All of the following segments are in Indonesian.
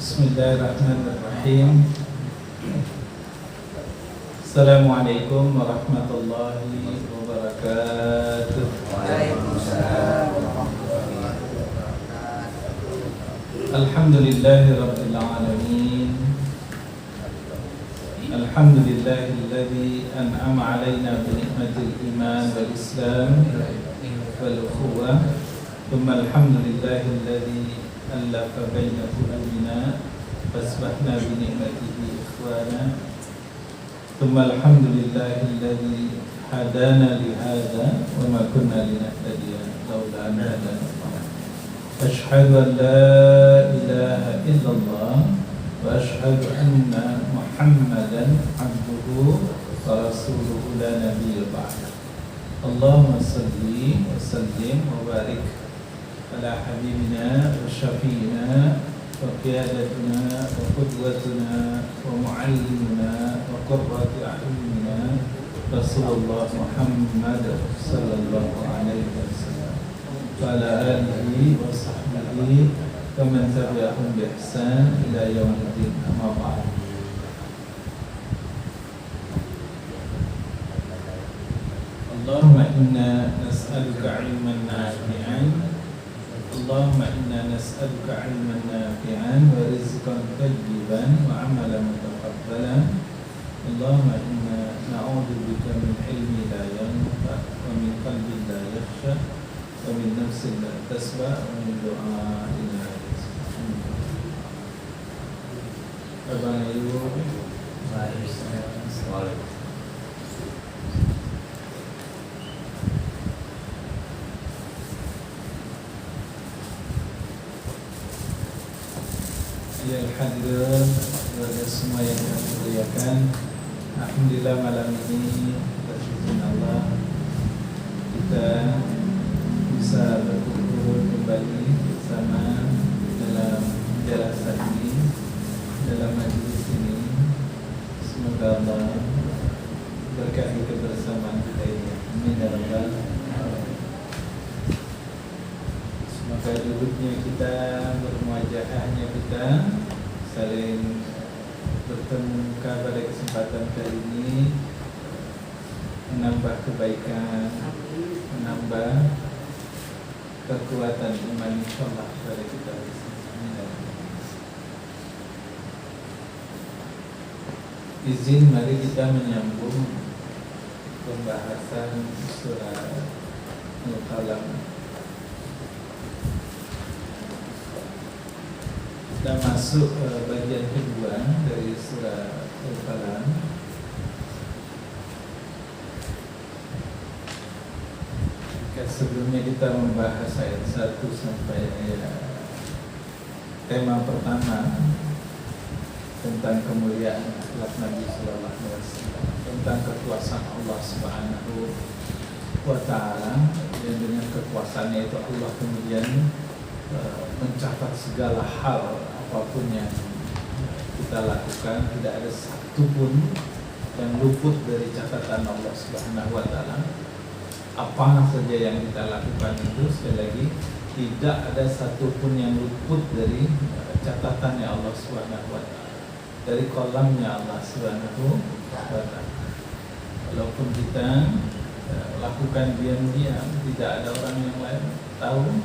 Bismillahirrahmanirrahim. Assalamualaikum warahmatullahi wabarakatuh. Waalaikumsalam warahmatullahi wabarakatuh. Alhamdulillahirabbil alamin. Alhamdulillahilladzi an'ama 'alaina bi ni'matil iman wal islam wal ukhuwah. Thumma alhamdulillahilladzi allafa baina qulubina fasbahna bi ni'matihi ikhwana. Thumma alhamdulillahilladzi hadana li hadza wa ma kunna linahtadiya laula an hadana Allah. Asyhadu an la ilaha illallah wa asyhadu anna Muhammadan abduhu wa rasuluhu la nabiyya ba'da. Allahumma salli wa sallim wa barik ala habibina wa syafi'ina wa qiyadatina wa qudwatuna wa muallimina wa qurrati a'yunina Rasulullah Muhammad sallallahu alaihi wasallam wa ala alihi wa sahbihi wa man tabi'ahum bi ihsan ila yaumiddin. Amma ba'd. Allahumma inna nas'aluka 'ilman nafi'an. Allahumma inna nas'aluka 'ilman nafi'an wa rizqan thayyiban wa 'amalan mutaqabbalan. Allahumma inna na'udzu bika min 'ilmin la yanfa' wa min qalbin la yakhsha wa min nafsin la tasba' wa min du'a'in la yasma'. Abang Ayub, Waalaikumsalam. Ya hadirin kepada semua yang kami muliakan, alhamdulillah malam ini bersyukur Allah kita bisa berkumpul kembali bersama dalam jalasa ini, dalam majlis ini. Semoga Allah berkahi kebersamaan kita ini. Amin ya rabbal alamin. Semoga duduknya kita, bermuajahahnya kita, saling bertemu pada kesempatan kali ini menambah kebaikan, menambah kekuatan iman insyaallah pada kita. Izin mari kita menyambung pembahasan surah Al-Qalam. Kita masuk ke bagian kedua dari surah Al-Qalam. Sebelumnya kita membahas ayat 1 sampai ayat tema pertama tentang kemuliaan akhlak Nabi sallallahu alaihi wasallam, tentang kekuasaan Allah Subhanahu wa taala, yang dengan kekuasaannya itu Allah kemudian mencatat segala hal apapun yang kita lakukan, tidak ada satu pun yang luput dari catatan Allah Subhanahu wa taala. Apa saja yang kita lakukan itu sekali lagi tidak ada satu pun yang luput dari catatannya Allah Subhanahu wa taala, dari kolamnya Allah Subhanahu wa taala. Walaupun kita lakukan diam-diam, tidak ada orang yang lain tahu,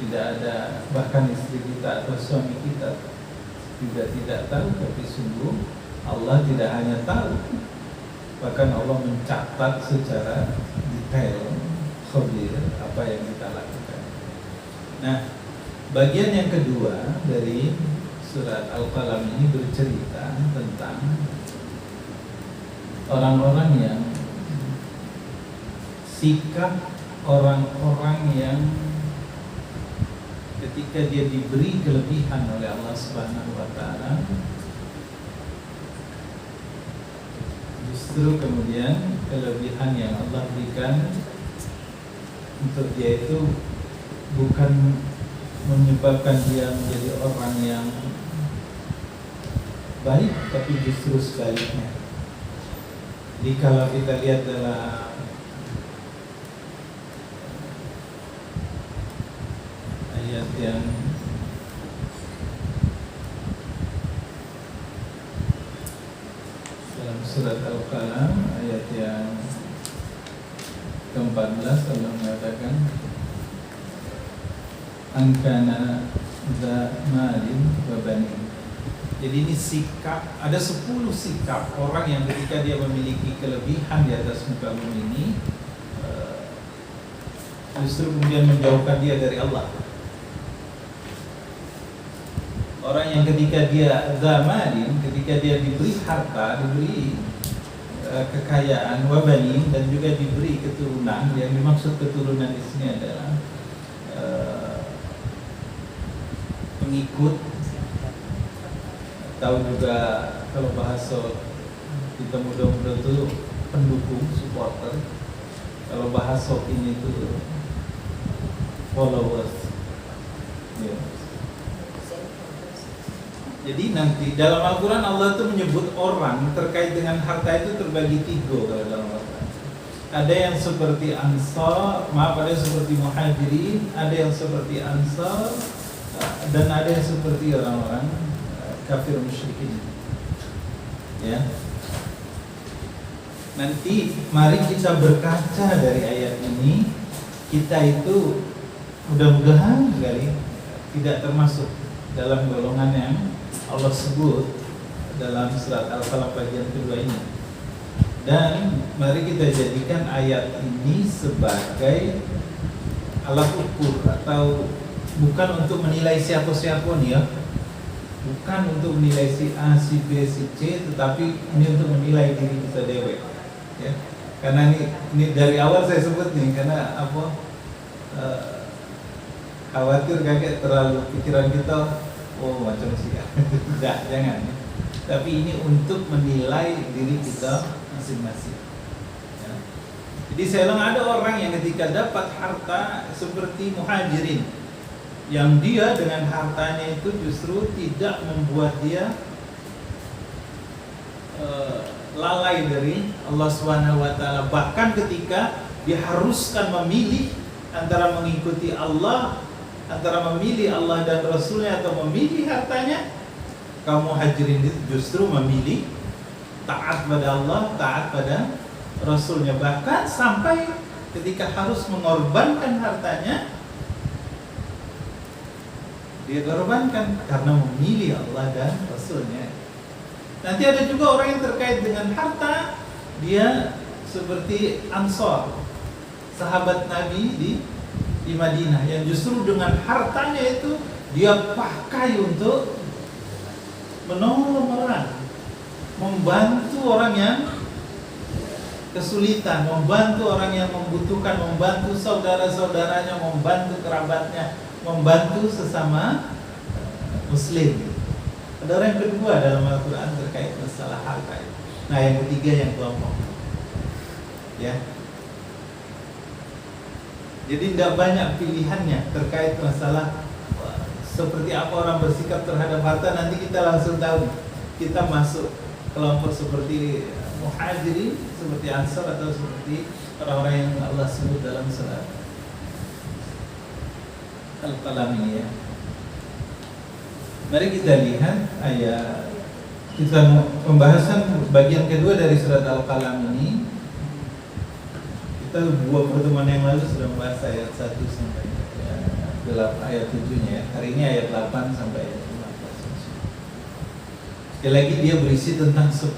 tidak ada, bahkan istri kita atau suami kita juga tidak tahu, tapi sungguh Allah tidak hanya tahu, bahkan Allah mencatat secara detail, khabir, apa yang kita lakukan. Nah, bagian yang kedua dari surat Al-Qalam ini bercerita tentang orang-orang yang, sikap orang-orang yang ketika dia diberi kelebihan oleh Allah Subhanahu wa taala, justru kemudian kelebihan yang Allah berikan untuk dia itu bukan menyebabkan dia menjadi orang yang baik, tapi justru sebaliknya. Jadi kalau kita lihat dalam ayat yang surat Al-Qalam ayat yang ke-14 Allah mengatakan angkana za malin wa banin. Jadi ini sikap, ada 10 sikap orang yang ketika dia memiliki kelebihan di atas muka bumi ini justru kemudian menjauhkan dia dari Allah. Orang yang ketika dia zamalin, ketika dia diberi harta, diberi kekayaan, wabanin, dan juga diberi keturunan. Yang dimaksud keturunan di sini adalah pengikut, atau juga kalau bahasa kita muda-muda itu pendukung, supporter. Kalau bahasa ini itu followers. Ya. Jadi nanti dalam Al-Quran Allah itu menyebut orang terkait dengan harta itu terbagi 3 kalau dalam Al-Quran. Ada yang seperti Ansar, ada yang seperti Muhajirin, ada yang seperti Ansar, dan ada yang seperti orang-orang kafir musyrikin. Ya. Nanti mari kita berkaca dari ayat ini, kita itu mudah-mudahan sekali tidak termasuk dalam golongan yang Allah sebut dalam surat Al-Falaq bagian kedua ini. Dan mari kita jadikan ayat ini sebagai alat ukur, atau bukan untuk menilai siapa-siapa nih ya, bukan untuk menilai si A, si B, si C, tetapi ini untuk menilai diri kita dewe ya. Karena ini dari awal saya sebut nih, karena apa, khawatir kakek terlalu pikiran kita macam sih ya. Tidak, jangan. Tapi ini untuk menilai diri kita masing-masing ya. Jadi saya bilang ada orang yang ketika dapat harta seperti Muhajirin, yang dia dengan hartanya itu justru tidak membuat dia lalai dari Allah SWT. Bahkan ketika diharuskan memilih antara mengikuti Allah, antara memilih Allah dan Rasulnya atau memilih hartanya, kaum Muhajirin itu justru memilih taat pada Allah, taat pada Rasulnya. Bahkan sampai ketika harus mengorbankan hartanya, dia korbankan karena memilih Allah dan Rasulnya. Nanti ada juga orang yang terkait dengan harta, dia seperti Ansar, sahabat Nabi di Madinah, yang justru dengan hartanya itu dia pakai untuk menolong orang, membantu orang yang kesulitan, membantu orang yang membutuhkan, membantu saudara-saudaranya, membantu kerabatnya, membantu sesama muslim. Ada orang yang kedua dalam Al-Quran terkait masalah harta. Nah, yang ketiga yang kelompok ya. Jadi tidak banyak pilihannya terkait masalah seperti apa orang bersikap terhadap harta. Nanti kita langsung tahu kita masuk kelompok seperti Muhajirin, seperti Ansar, atau seperti orang-orang yang Allah sebut dalam surat Al-Qalam ini ya. Mari kita lihat ayat, kita pembahasan bagian kedua dari surat Al-Qalam ini. Kita dua pertemuan yang lalu sudah membahas ayat 1 sampai ayat 7-nya ya. Hari ini ayat 8 sampai ayat 15. Sekali lagi dia berisi tentang 10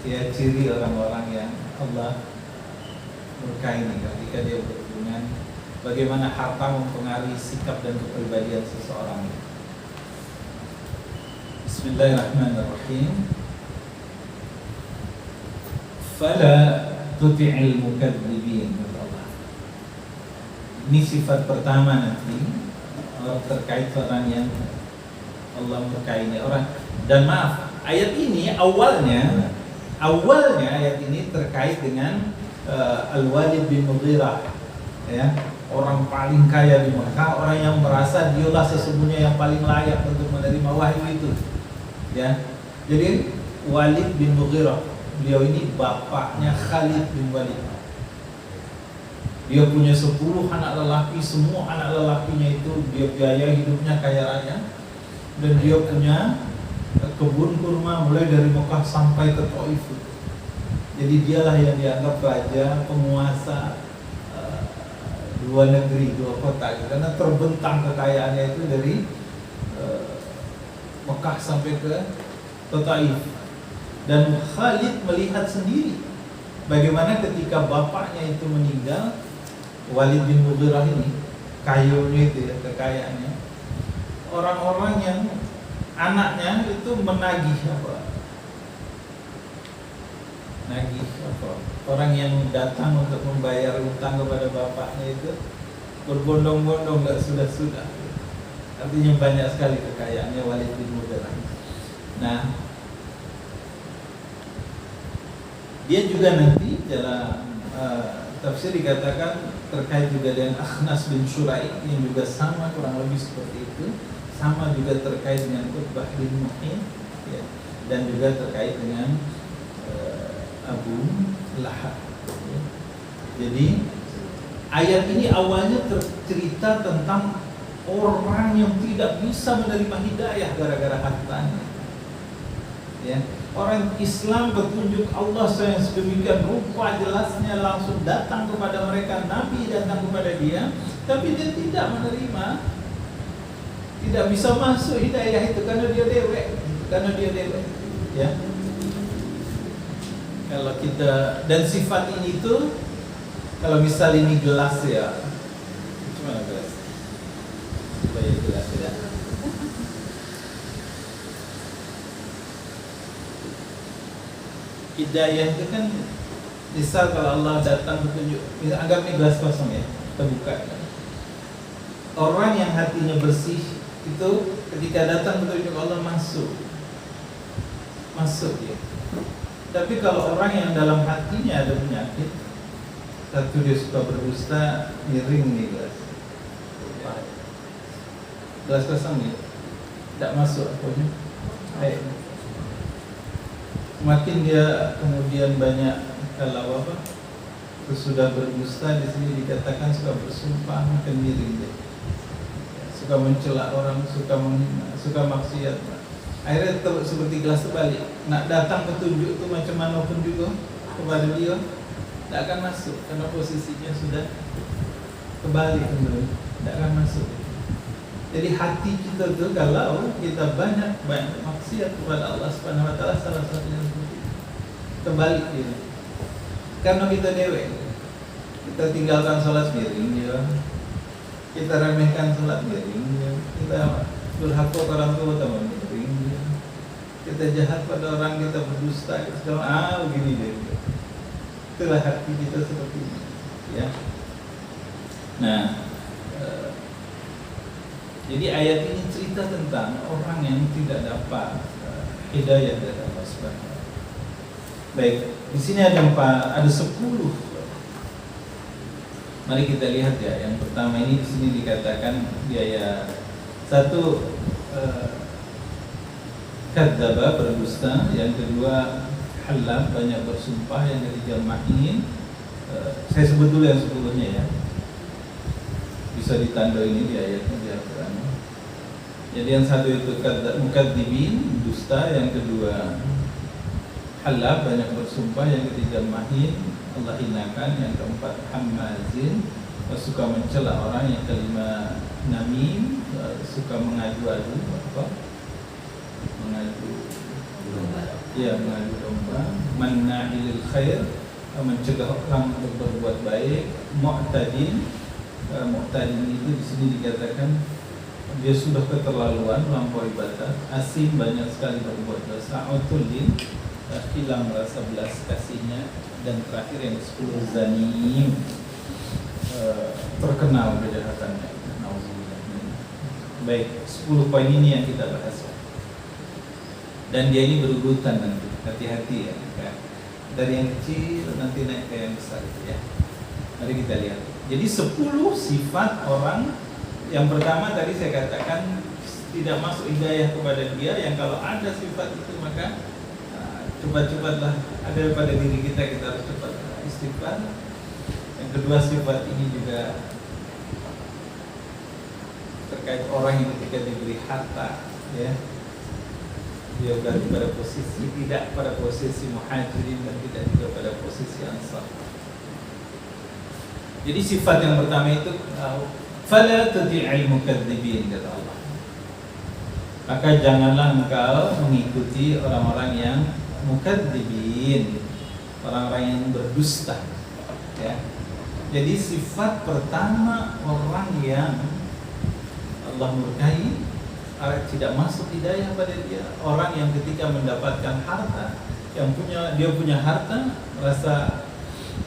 ya ciri orang-orang yang Allah berkahi ketika dia berhubungan, bagaimana harta mempengaruhi sikap dan kepribadian seseorang. Bismillahirrahmanirrahim. Fala tuti'il mukadzibin. Ini sifat pertama nanti orang terkait orang yang Allah berkahi ini orang. Dan maaf, ayat ini awalnya ayat ini terkait dengan Al-Walid bin Mughirah ya, orang paling kaya di Mekah, orang yang merasa dialah sesungguhnya yang paling layak untuk menerima wahyu itu ya. Jadi Walid bin Mughirah, beliau ini bapaknya Khalid bin Walid. Dia punya 10 anak lelaki, semua anak lelakinya itu dia biaya hidupnya kaya raya, dan dia punya kebun kurma mulai dari Mekah sampai ke Taif. Jadi dialah yang dianggap raja, penguasa dua negeri, dua kota, karena terbentang kekayaannya itu dari Mekah sampai ke Taif. Dan Khalid melihat sendiri bagaimana ketika bapaknya itu meninggal, Walid bin Mughirah ini, kayunya itu ya, kekayaannya, orang-orang yang anaknya itu menagih orang yang datang untuk membayar utang kepada bapaknya itu berbondong-bondong, gak sudah-sudah. Artinya banyak sekali kekayaannya Walid bin Mughirah. Nah, dia juga nanti dalam tafsir dikatakan terkait juga dengan Akhnas bin Syuraik yang juga sama, kurang lebih seperti itu, sama juga terkait dengan Utbah bin Mu'in, ya, dan juga terkait dengan Abu Lahab. Ya. Jadi ayat ini awalnya cerita tentang orang yang tidak bisa menerima hidayah gara-gara hartanya. Ya. Orang Islam petunjuk Allah yang sedemikian rupa jelasnya langsung datang kepada mereka, Nabi datang kepada dia, tapi dia tidak menerima, tidak bisa masuk hidayah itu karena dia dewek, ya. Kalau kita, dan sifat ini tuh, kalau misal ini gelas ya, gimana gelas? Supaya gelas ya. Hidayah itu kan, misal kalau Allah datang petunjuk, anggap ini gelas kosong ya, kita buka. Orang yang hatinya bersih itu ketika datang petunjuk Allah masuk ya. Tapi kalau orang yang dalam hatinya ada penyakit, satu dia suka berdusta, miring nih gelas kosong nih, tidak masuk apanya. Makin dia kemudian banyak kalau sesudah berdusta, di sini dikatakan suka bersumpah, makin miring dia, suka mencela orang, suka menghina, suka maksiat. Akhirnya seperti gelas terbalik. Nak datang petunjuk itu macam mana pun juga kepada dia, tidak akan masuk karena posisinya sudah kebalik, tidak akan masuk. Jadi hati kita tuh kalau kita banyak maksiat kepada Allah Subhanahu Wa Taala, salah satunya seperti kebalik dia. Karena kita dewek, kita tinggalkan sholat miring dia, kita remehkan sholat miring dia, kita durhaka orang tua teman miring dia, kita jahat pada orang, kita berdusta, kita begini dia. Itulah hati kita seperti ini, ya. Nah. Jadi ayat ini cerita tentang orang yang tidak dapat hidayah dari Allah Subhanahu wa Ta'ala. Baik, di sini ada 10. Mari kita lihat ya. Yang pertama ini di sini dikatakan di ayat 1 kadzdzaba, berdusta. Yang kedua halaf, banyak bersumpah. Yang ketiga ma'in. Saya sebut dulu yang 10-nya ya. Bisa ditanda ini di ayatnya di Al-Quran. Jadi yang satu itu mukadzibin, dusta. Yang kedua halaf, banyak bersumpah. Yang ketiga mahin, Allah hinakan. Yang keempat hammazin, suka mencela orang. Yang kelima namim, suka mengadu-adu mengadu domba. Manna'ilil khair, mencegah orang untuk berbuat baik. Mu'tadin, Mu'tadin itu di sini dikatakan dia sudah keterlaluan, melampaui batas. Asim, banyak sekali berbuat dosa. Utulin, hilang rasa belas kasihnya. Dan terakhir yang 10 zanim, terkenal kejahatannya. Baik, 10 poin ini yang kita bahas. Dan dia ini berurutan nanti, hati-hati ya. Dari yang kecil nanti naik ke yang besar ya. Mari kita lihat. Jadi 10 sifat orang. Yang pertama tadi saya katakan tidak masuk hidayah kepada dia, yang kalau ada sifat itu maka cepat-cepatlah ada pada diri kita harus cepat istighfar. Yang kedua, sifat ini juga terkait orang yang ketika diberi harta ya, Dia berada pada posisi tidak pada posisi muhajirin dan tidak juga pada posisi ansar. Jadi sifat yang pertama itu fala tuti'il mukadzibin, kata Allah. Maka janganlah engkau mengikuti orang-orang yang mukadzibin, orang-orang yang berdusta. Ya. Jadi sifat pertama orang yang Allah murkai, tidak masuk hidayah pada dia, orang yang ketika mendapatkan harta, dia punya harta, merasa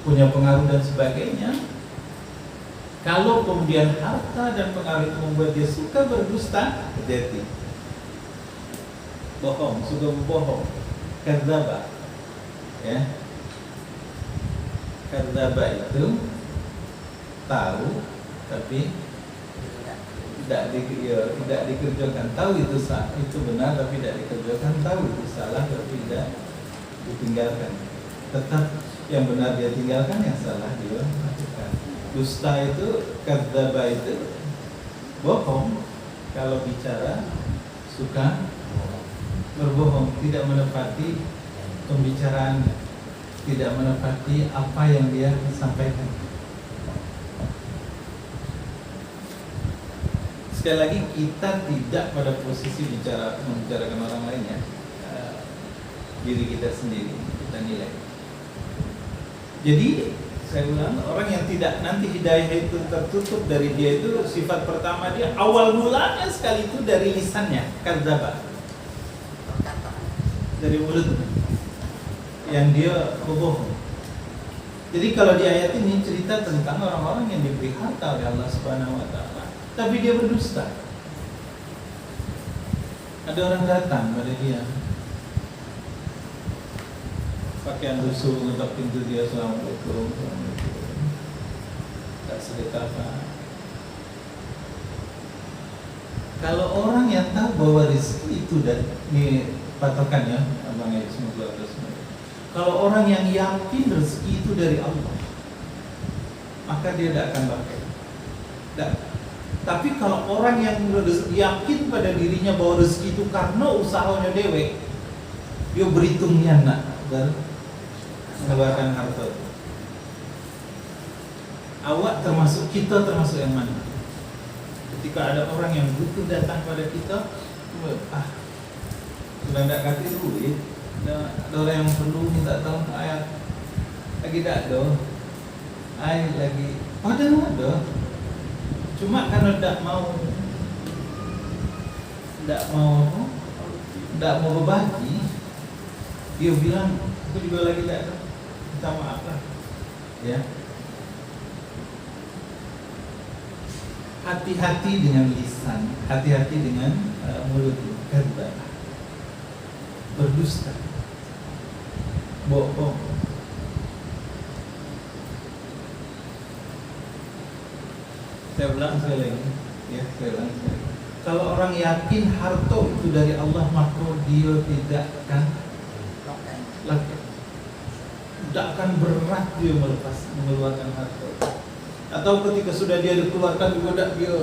punya pengaruh dan sebagainya. Kalau kemudian harta dan pengaruh itu membuat dia suka berdusta, hati-hati. Bohong, suka berbohong, kadzdzaba. Ya. Kadzdzaba itu tahu tapi tidak dikerjakan. Tahu itu benar tapi tidak dikerjakan. Tahu itu salah tapi tidak ditinggalkan. Tetap yang benar dia tinggalkan, yang salah dia lakukan. Dusta itu, kadzdzaba itu bohong. Kalau bicara suka berbohong, tidak menepati pembicaraannya, tidak menepati apa yang dia sampaikan. Sekali lagi, kita tidak pada posisi membicarakan orang lain, ya. Diri kita sendiri kita nilai. Jadi saya ulang, orang yang tidak nanti hidayah itu tertutup dari dia itu, sifat pertama dia awal mulanya sekali itu dari lisannya, kadzdzaba, dari mulut yang dia berbohong. Jadi kalau di ayat ini cerita tentang orang-orang yang diberi harta oleh Allah Subhanahu wa taala, tapi dia berdusta. Ada orang datang pada dia, pakaian lusuh, ngetok pintu dia, assalamualaikum, tak sedekah apa. Kalau orang yang tahu bahwa rezeki itu, dan ini patokan ya, Abang ya, semoga semoga. Kalau orang yang yakin rezeki itu dari Allah, maka dia tidak akan pakai. Tapi kalau orang yang yakin pada dirinya bahwa rezeki itu karena usahanya dewe, dia berhitungnya nak dan mengeluarkan harta. Awak termasuk, kita termasuk yang mana? Ketika ada orang yang butuh datang pada kita, sudah tidak kasih duit, ada orang yang perlu minta tolong ayat, lagi tak ada, ayat lagi, padahal ada. Cuma karena tidak mau berbagi, dia bilang aku juga lagi tidak ada, minta maaf lah, ya. Hati-hati dengan lisan, hati-hati dengan mulut, kadzdzaba, berdusta, bohong. Saya ulang sekali lagi, ya, saya ulang sekali lagi. Kalau orang yakin harta itu dari Allah, maka dia tidak akan berat dia mengeluarkan harta. Atau ketika sudah dia dikeluarkan juga dia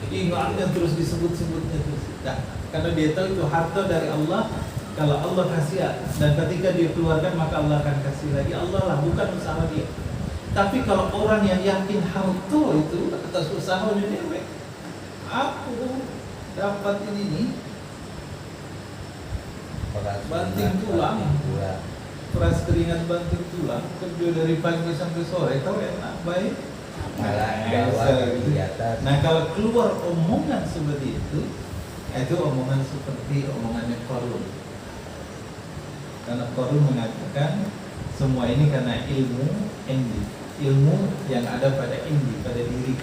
ingatnya terus disebut-sebutnya terus. Tidak, karena dia tahu itu harta dari Allah. Kalau Allah kasih, dan ketika dia keluarkan maka Allah akan kasih lagi. Allah lah, bukan usaha dia. Tapi kalau orang yang yakin harta itu atas usahanya dia, aku dapat ini nih, banting tulang, peras keringat banting tulang, kerja dari pagi sampai sore, tahu enak, baik. Nah, kalau keluar omongan seperti itu omongan seperti omongannya Qarun. Karena Qarun mengatakan semua ini karena ilmu yang ada pada pada diri.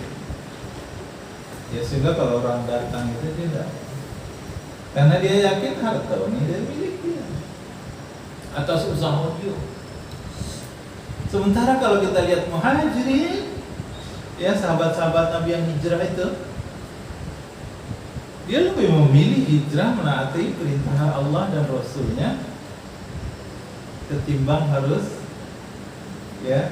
Ya, sehingga kalau orang datang itu tidak, karena dia yakin harta ini dari milik dia atas usaha dia. Sementara kalau kita lihat muhajirin, ya, sahabat-sahabat Nabi yang hijrah itu, dia lebih memilih hijrah menaati perintah Allah dan Rasulnya ketimbang harus, ya,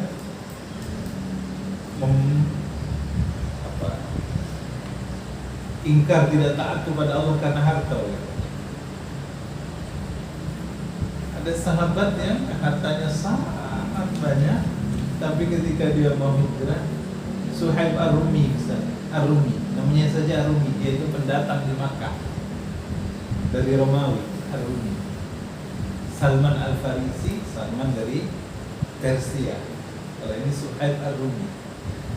ingkar tidak taat kepada Allah karena harta. Ada sahabat yang hartanya sangat banyak, tapi ketika dia mau hijrah, Suhaib Ar-Rumi misalnya, Ar-Rumi, namanya saja Ar-Rumi, dia itu pendatang di Makkah dari Romawi, Ar-Rumi. Salman Al-Farisi, Salman dari Persia. Kalau ini Suhaib Ar-Rumi.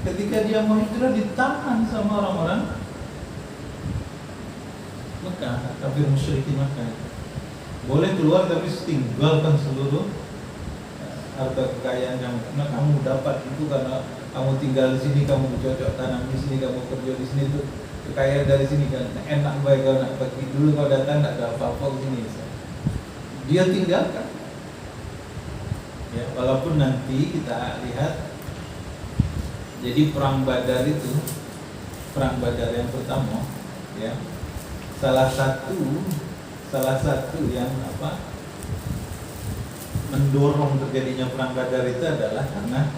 Ketika dia mau hijrah ditahan sama orang-orang Mekah, kafir musyrikin Mekah. Boleh keluar tapi tinggalkan seluruh harta kekayaan kamu. Karena kamu dapat itu karena kamu tinggal di sini, kamu bercocok tanam di sini, kamu kerja di sini tuh kekayaan dari sini kan enak baik kau nak pergi dulu kau datang tak ada apa-apa di sini. Dia tinggalkan. Ya, walaupun nanti kita lihat, jadi perang Badar itu, perang Badar yang pertama, ya, salah satu yang mendorong terjadinya perang Badar itu adalah karena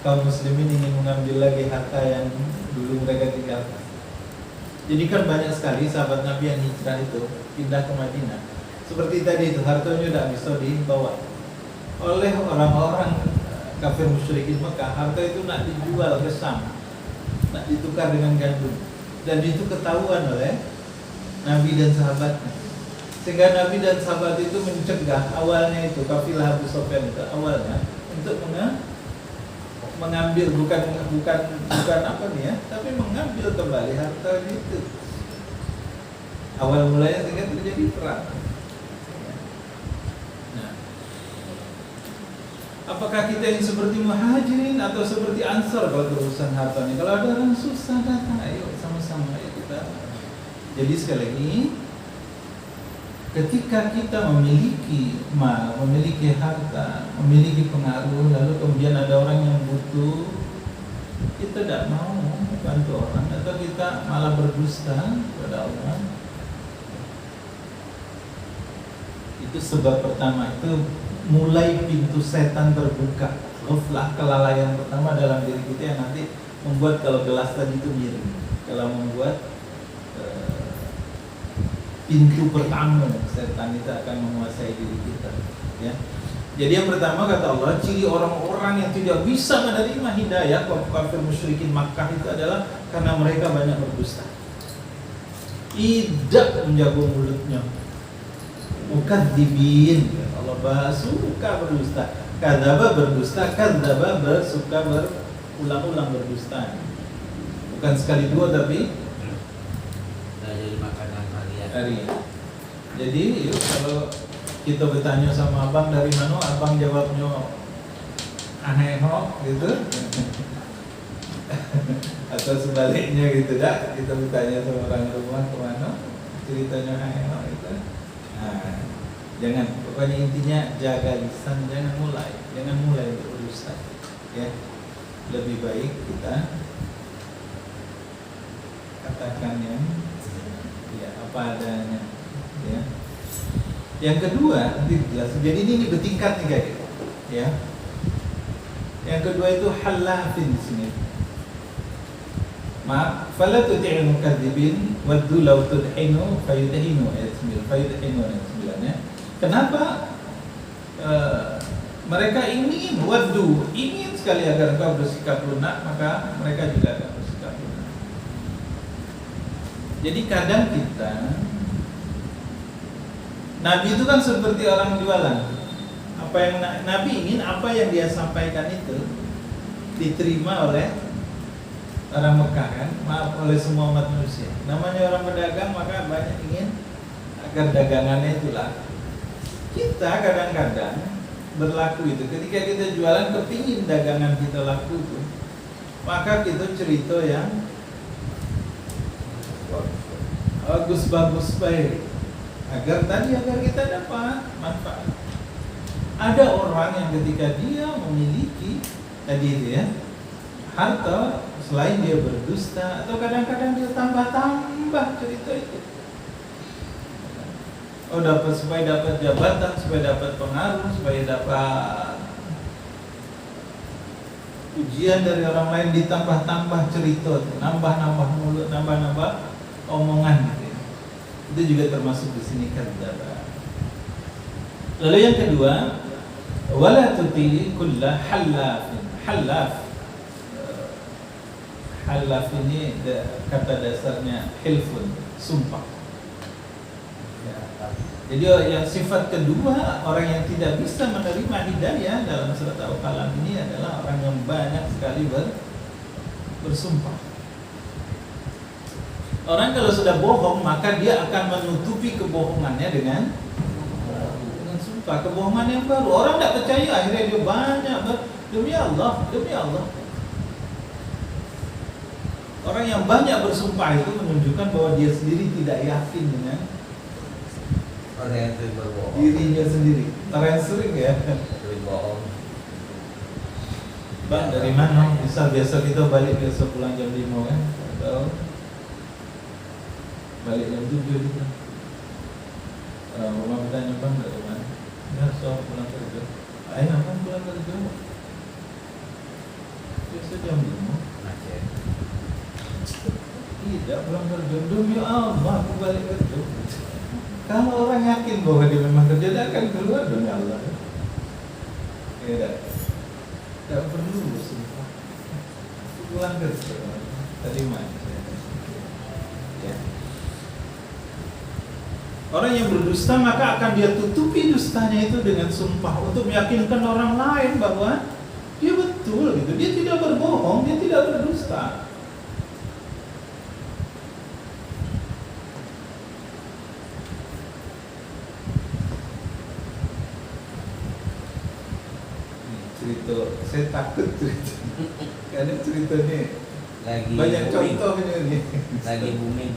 kaum muslimin ingin mengambil lagi harta yang dulu mereka tinggalkan. Jadi kan banyak sekali sahabat Nabi yang hijrah itu pindah ke Madinah. Seperti tadi itu, hartanya tidak bisa dibawa oleh orang-orang kafir musyrikin Mekah. Harta itu nak dijual ke Syam, nak ditukar dengan gandum, dan itu ketahuan oleh Nabi dan sahabatnya. Sehingga Nabi dan sahabat itu mencegah awalnya itu kafilah Abu Sufyan itu awalnya untuk mengambil bukan apa nih ya, tapi mengambil kembali harta itu. Awal mulanya sehingga terjadi perang. Nah, apakah kita yang seperti Muhajirin atau seperti Ansar kalau urusan harta ini? Kalau ada orang susah datang, ayo sama-sama ayo kita. Jadi sekali lagi, ketika kita memiliki mal, memiliki harta, memiliki pengaruh, lalu kemudian ada orang yang butuh, kita tidak mau bantu orang, atau kita malah berdusta kepada orang. Itu sebab pertama, itu mulai pintu setan terbuka. Ghaflah, kelalaian pertama dalam diri kita yang nanti membuat kalau gelas tadi itu miring, kalau membuat pintu pertama setan itu akan menguasai diri kita, ya. Jadi yang pertama kata Allah, ciri orang-orang yang tidak bisa menerima hidayah kafir musyrikin Makkah itu adalah karena mereka banyak berdusta, tidak menjaga mulutnya. Mukadzibin, Allah bahas suka berdusta, kadzaba berdusta, kadzaba bersuka berulang-ulang berdusta. Bukan sekali dua tapi jadi makanan harian. Jadi kalau kita bertanya sama abang dari mana, abang jawabnya aheho gitu. Atau sebaliknya gitu dah. Kita bertanya sama orang rumah kemana, ceritanya aheho gitu. Nah, jangan, pokoknya intinya jaga lisan, jangan mulai berurusan, ya. Lebih baik kita katakan yang ya apa adanya, ya. Yang kedua nanti jelas. Jadi ini bertingkat nih guys, ya. Yang kedua itu halafin di sini. Maaf, fala tuti'il mukadzibin waddu law tudhinu fayudhinu ayat 9. Fayudhinu ayat 9 ya. Kenapa mereka ingin sekali agar engkau bersikap lunak, maka mereka juga akan bersikap lunak. Jadi kadang kita, Nabi itu kan seperti orang jualan. Apa yang Nabi ingin, apa yang dia sampaikan itu diterima oleh orang Mekah kan, maaf oleh semua umat manusia. Namanya orang pedagang, maka banyak ingin agar dagangannya itu laku. Kita kadang-kadang berlaku itu, ketika kita jualan kepingin dagangan kita laku itu, maka kita cerita yang bagus baik agar kita dapat manfaat. Ada orang yang ketika dia memiliki tadi itu ya harta, selain dia berdusta atau kadang-kadang dia tambah cerita itu. Oh supaya dapat jabatan, supaya dapat pengaruh, supaya dapat ujian dari orang lain, ditambah cerita, nambah mulut, nambah omongan gitu. Itu juga termasuk di sini kadzdzaba. Lalu yang kedua, wala tuti kulla halafin. Halaf ini kata dasarnya hilfun, sumpah. Ya. Jadi yang sifat kedua, orang yang tidak bisa menerima hidayah dalam surat Al-Qalam ini adalah orang yang banyak sekali bersumpah. Orang kalau sudah bohong, maka dia akan menutupi kebohongannya dengan sumpah. Kebohongan yang baru. Orang tidak percaya, akhirnya dia banyak demi Allah. Orang yang banyak bersumpah itu menunjukkan bahwa dia sendiri tidak yakin dengan orang yang sering berbohong, dirinya sendiri. Orang yang sering ya sering bohong. Bang, dari mana? Biasa kita balik biasa pulang jam 5 kan? Atau balik jam 7 gitu. Rumah bertanya, bang dari mana? Ya, soal pulang kerja. Ayo, bang pulang kerja. Biasa jam 5. Macet. Tidak pulang kerja, demi Allah aku balik kerja. Kalau orang yakin bahwa dia memang kerja, dia akan keluar demi Allah. Tidak perlu bersumpah. Pulang kerja, terima. Ya. Orang yang berdusta maka akan dia tutupi dustanya itu dengan sumpah untuk meyakinkan orang lain bahwa dia betul gitu. Dia tidak berbohong, dia tidak berdusta. Saya takut cerita karena ceritanya lagi banyak booming. contohnya nih. Lagi booming.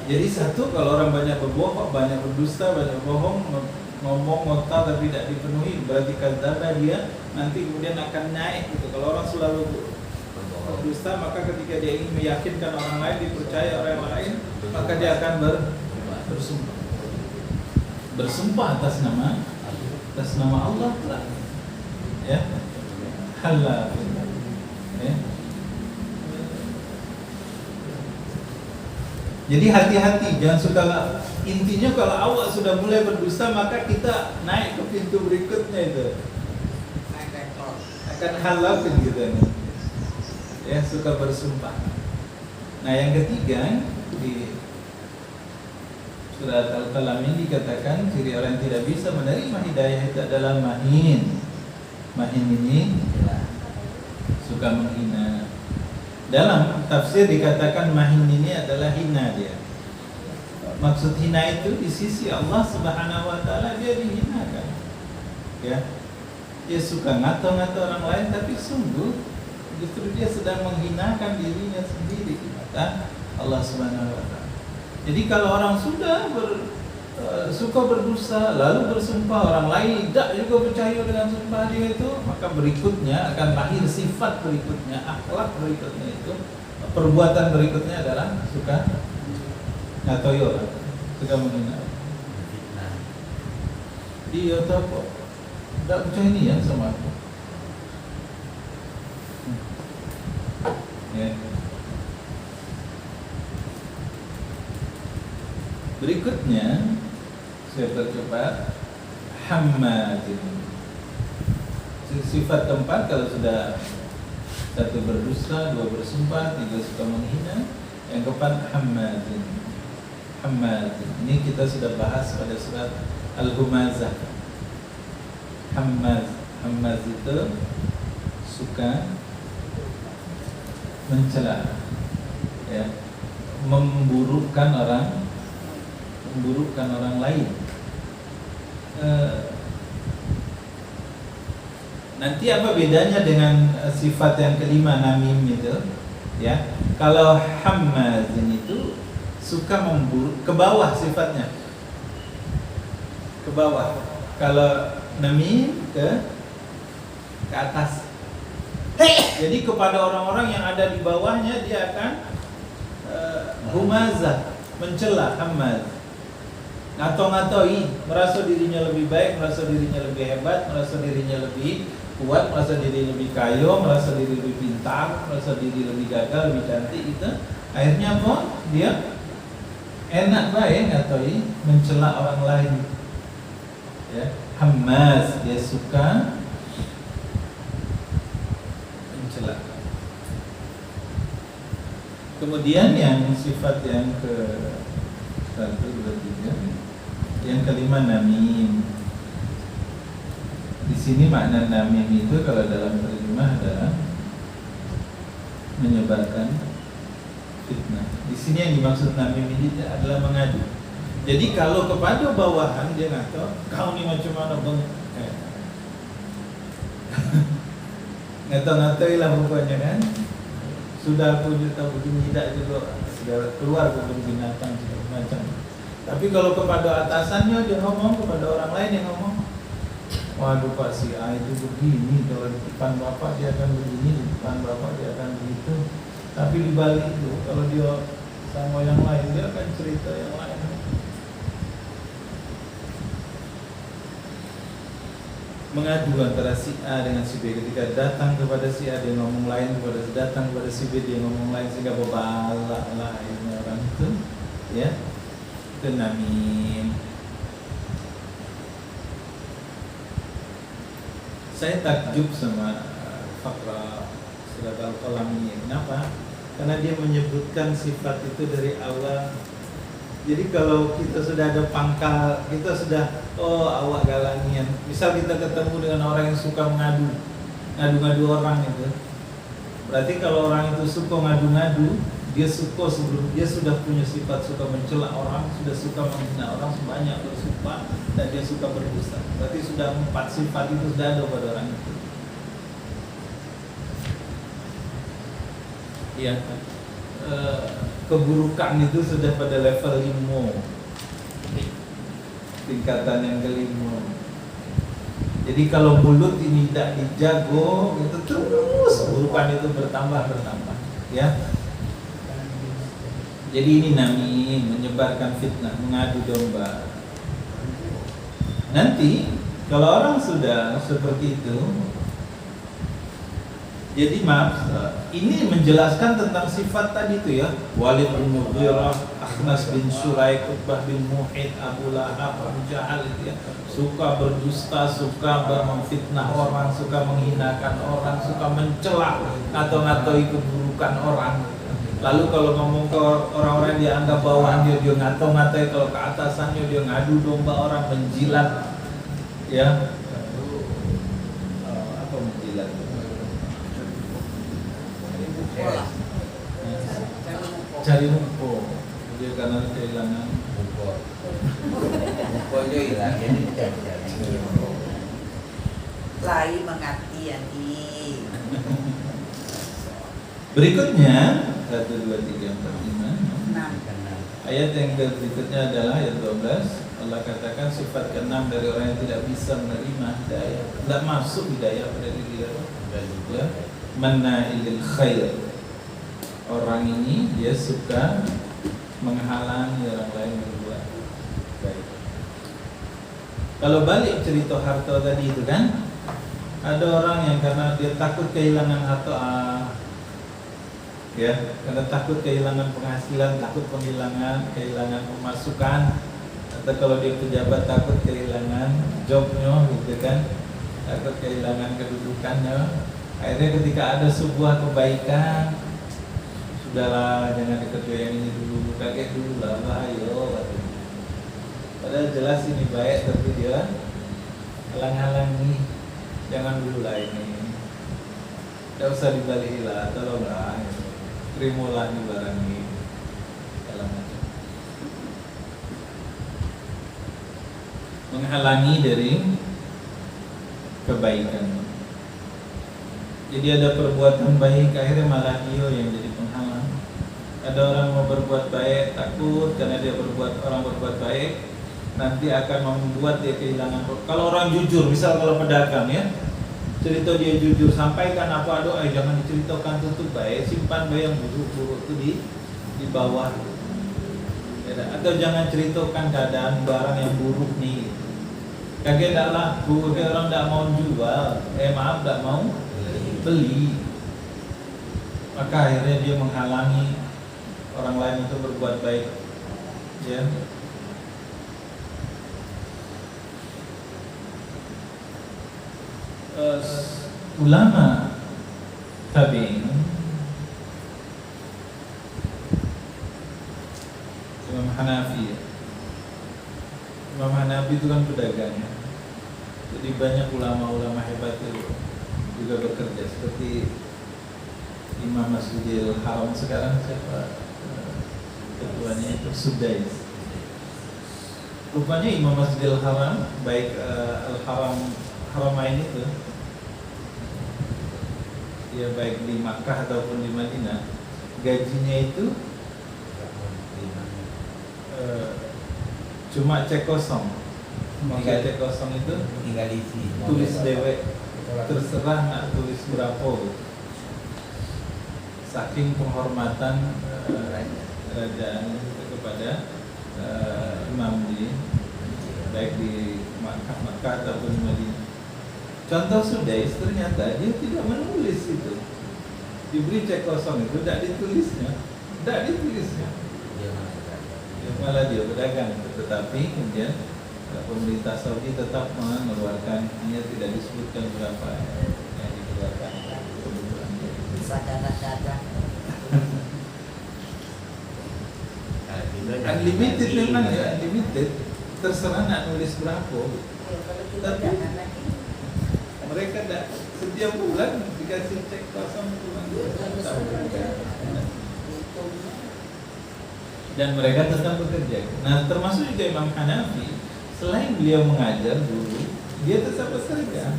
Jadi satu, kalau orang banyak berbohong, banyak berdusta, banyak bohong, ngomong ngotot tapi tidak dipenuhi, berarti kadzdzaba dia nanti kemudian akan naik gitu. Kalau orang selalu berdusta, maka ketika dia ingin meyakinkan orang lain, dipercaya orang lain, maka dia akan bersumpah. Bersumpah atas nama Allah telah, ya, halal, ya. Jadi hati-hati, jangan suka. Intinya kalau awak sudah mulai berdusta, maka kita naik ke pintu berikutnya itu, akan halal gitu, ya, suka bersumpah. Nah yang ketiga di surat Al-Qalam ini dikatakan ciri orang yang tidak bisa menerima hidayah itu adalah mahin. Mahin ini suka menghina. Dalam tafsir dikatakan mahin ini adalah hina dia. Maksud hina itu di sisi Allah Subhanahu wa taala dia dihinakan. Ya. Dia suka ngato-ngato orang lain, tapi sungguh justru dia sedang menghinakan dirinya sendiri di mata Allah Subhanahu wa taala. Jadi kalau orang sudah suka berdosa lalu bersumpah, orang lain tidak juga percaya dengan sumpah dia itu, maka berikutnya akan lahir sifat berikutnya, akhlak berikutnya itu, perbuatan berikutnya adalah suka ngatoi orang, suka menghina. Dia tahu tidak percaya ini ya sama aku. Ya. Berikutnya saya percepat, hammadin. Sifat keempat kalau sudah satu berdusta, dua bersumpah, tiga suka menghina, yang keempat hammadin. Hammadin. Ini kita sudah bahas pada surat Al-Humazah. Hammaz itu suka mencela, ya, memburukkan orang lain. Nanti apa bedanya dengan sifat yang kelima, namim itu? Ya, kalau hammazin itu suka memburuk ke bawah sifatnya, ke bawah. Kalau namim ke atas. Jadi kepada orang-orang yang ada di bawahnya dia akan humazah, mencela, hammaz. Ngato-ngatoi, merasa dirinya lebih baik, merasa dirinya lebih hebat, merasa dirinya lebih kuat, merasa diri lebih kaya, merasa diri lebih pintar, merasa diri lebih gagal, lebih cantik itu. Akhirnya apa? Dia enak baik atau mencela orang lain. Ya, hammaz, dia suka mencela. Kemudian yang sifat yang ke 1, 2, 3, yang kelima namim. Di sini makna namim itu kalau dalam terjemah adalah menyebarkan fitnah. Di sini yang dimaksud namim ini adalah mengadu. Jadi kalau kepada bawahan dia ngato, kau ni macam mana bang? Ngato-ngato lah pokoknya kan. Sudah aku juga begini tidak juga segala keluar kebun binatang segala macam. Tapi kalau kepada atasannya dia ngomong, kepada orang lain yang ngomong, waduh Pak si A itu begini, kalau di depan bapak dia akan begini, di depan bapak dia akan begitu. Tapi di balik itu kalau dia sama yang lain dia akan cerita yang lain. Mengadu antara si A dengan si B, ketika datang kepada si A dia ngomong lain, datang kepada si B dia ngomong lain, sehingga berbalak lah ini orang itu, ya, itu namim. Saya takjub sama Faqra Surat Al-Qalam ini. Kenapa? Karena dia menyebutkan sifat itu dari awal. Jadi kalau kita sudah ada pangkal, kita sudah, oh awak galangian. Misal kita ketemu dengan orang yang suka ngadu-ngadu orang itu. Berarti kalau orang itu suka ngadu-ngadu, dia suka sebelum dia sudah punya sifat suka mencela orang, sudah suka menghina orang, sebanyak bersumpah, dan dia suka berdusta. Berarti sudah 4 sifat itu sudah ada pada orang itu. Iya. Keburukan itu sudah pada level 5, tingkatan yang kelima. Jadi kalau mulut ini tidak dijago, itu terus keburukan itu bertambah, ya. Jadi ini namanya menyebarkan fitnah, mengadu domba. Nanti kalau orang sudah seperti itu, jadi maaf, ini menjelaskan tentang sifat tadi itu ya. Walid bin Mughirah, Akhnas bin Suraik, Utbah bin Muhid, Abu Lahab, Abu Jahal itu ya. Suka berdusta, suka memfitnah orang, suka menghinakan orang, suka mencela atau ngatoi keburukan orang. Lalu kalau ngomong ke orang-orang yang dianggap bawahan dia ngato-ngatai, kalau ke atasannya dia ngadu domba orang, menjilat, ya. Apa menjilat? Cari mumpung, dia karena kehilangan Mumpungnya hilang, jadi cari. Lai mengerti ya di. Berikutnya 1, 2, 3, 4, 5. 6. Ayat yang berikutnya adalah ayat 12. Allah katakan sifat ke-6 dari orang yang tidak bisa menerima hidayah, tidak masuk hidayah pada diri dia, manna'ilil khair. Orang ini dia suka menghalangi orang lain berbuat baik. Kalau balik cerita harta tadi itu kan, ada orang yang karena dia takut kehilangan harta, ya, karena takut kehilangan penghasilan, takut kehilangan pemasukan, atau kalau dia pejabat takut kehilangan jobnya, gitu kan, takut kehilangan kedudukannya. Akhirnya ketika ada sebuah kebaikan, sudahlah jangan dikerjain ini dulu, kaget dulu lah, bahaya. Padahal jelas ini baik, tapi dia halang-halangi, jangan dulu lah ini, tidak usah dibalik lah, tolonglah, terimalah di barang ini, dalam macam menghalangi dari kebaikan. Jadi ada perbuatan baik, akhirnya malah dia yang jadi penghalang. Ada orang mau berbuat baik, takut karena dia orang berbuat baik nanti akan membuat dia kehilangan. Kalau orang jujur, misal kalau pedagang ya, cerita dia jujur, sampaikan apa doa, jangan diceritakan tutup baik, simpan baik yang buruk-buruk itu di bawah. Atau jangan ceritakan keadaan barang yang buruk nih. Kaget tak laku, kaget orang tak mau jual, tak mau beli, maka akhirnya dia menghalangi orang lain untuk berbuat baik. ya. Ulama tabi'in, Imam Hanafi ya. Imam Hanafi itu kan pedagang ya. Jadi banyak ulama-ulama hebat itu juga bekerja, seperti Imam Masjidil Haram sekarang siapa ketuanya itu Sudais. Rupanya Imam Masjidil Haram, baik Haramain itu, ya baik di Makkah ataupun di Madinah, gajinya itu cuma cek kosong. Maka cek kosong itu tinggal isi tulis dewek, terserah nak tulis berapa. Saking penghormatan kerajaan itu kepada imam di baik di Makkah ataupun di Madinah. Contoh Sudais, ternyata dia tidak menulis itu. Diberi cek kosong itu tidak ditulisnya, ya, malah dia berdagang. Tetapi kemudian pemerintah Saudi tetap mengeluarkan, hanya tidak disebutkan berapa yang dikeluarkan kebutuhan. Sadar-sadar. Unlimited memang ya, unlimited. Terserah nak nulis berapa. Tapi mereka tidak setiap bulan dikasih cek kosong cuma 2 tahun. Dan mereka tetap bekerja. Nah, termasuk juga Imam Hanafi, selain beliau mengajar dulu, dia tetap bekerja.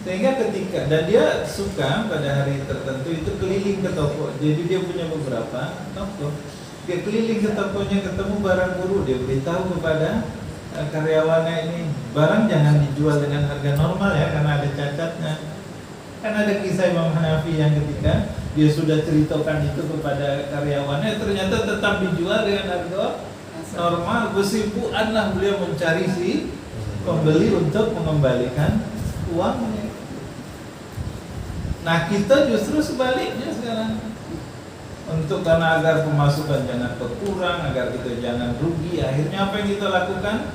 Sehingga ketika, dan dia suka pada hari tertentu itu keliling ke toko. Jadi dia punya beberapa toko. Dia keliling ke tokonya, ketemu barang buruk, dia beritahu kepada karyawannya, ini barang jangan dijual dengan harga normal ya, karena ada cacatnya. Kan ada kisah Imam Hanafi yang ketika dia sudah ceritakan itu kepada karyawannya, ternyata tetap dijual dengan harga normal. Bersimpuanlah beliau mencari si pembeli untuk mengembalikan uangnya. Nah, kita justru sebaliknya sekarang. Untuk karena agar pemasukan jangan berkurang, agar kita jangan rugi, akhirnya apa yang kita lakukan?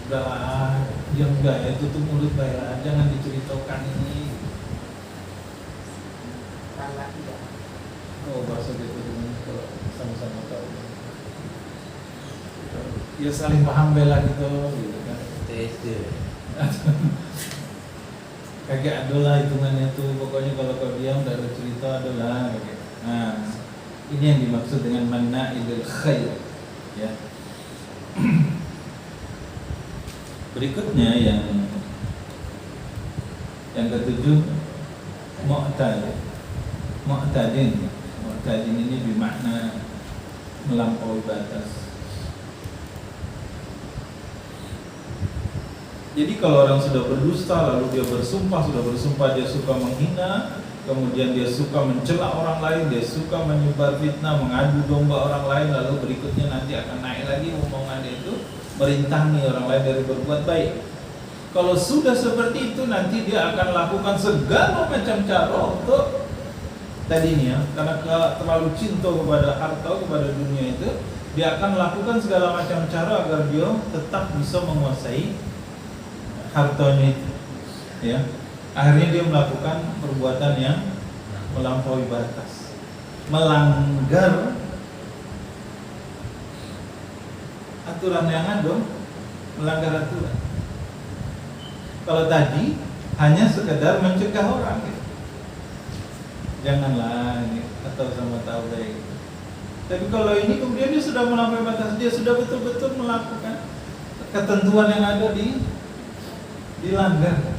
Udah, ya enggak ya, tutup mulut bayar, jangan diceritakan ini. Oh, bahasa gitu kalau sama-sama tahu. Ya saling paham bela gitu kan. Kagak adalah hitungannya tuh, pokoknya kalau kau diam tidak ada cerita adalah kayak. Nah, ini yang dimaksud dengan manna'idil khair ya. Berikutnya yang ketujuh, mu'tadin ini bermakna melampaui batas. Jadi kalau orang sudah berdusta lalu dia bersumpah dia suka menghina, kemudian dia suka mencela orang lain, dia suka menyebar fitnah, mengadu domba orang lain, lalu berikutnya nanti akan naik lagi omongannya itu merintangi orang lain dari berbuat baik. Kalau sudah seperti itu, nanti dia akan lakukan segala macam cara untuk tadinya, karena terlalu cinta kepada harta, kepada dunia itu, dia akan lakukan segala macam cara agar dia tetap bisa menguasai hartanya itu, ya. Akhirnya dia melakukan perbuatan yang melampaui batas, melanggar aturan yang ada, melanggar aturan. Kalau tadi hanya sekedar mencegah orang, gitu. Janganlah ini, atau sama tahu baik. Tapi kalau ini kemudian dia sudah melampaui batas, dia sudah betul-betul melakukan ketentuan yang ada dilanggar.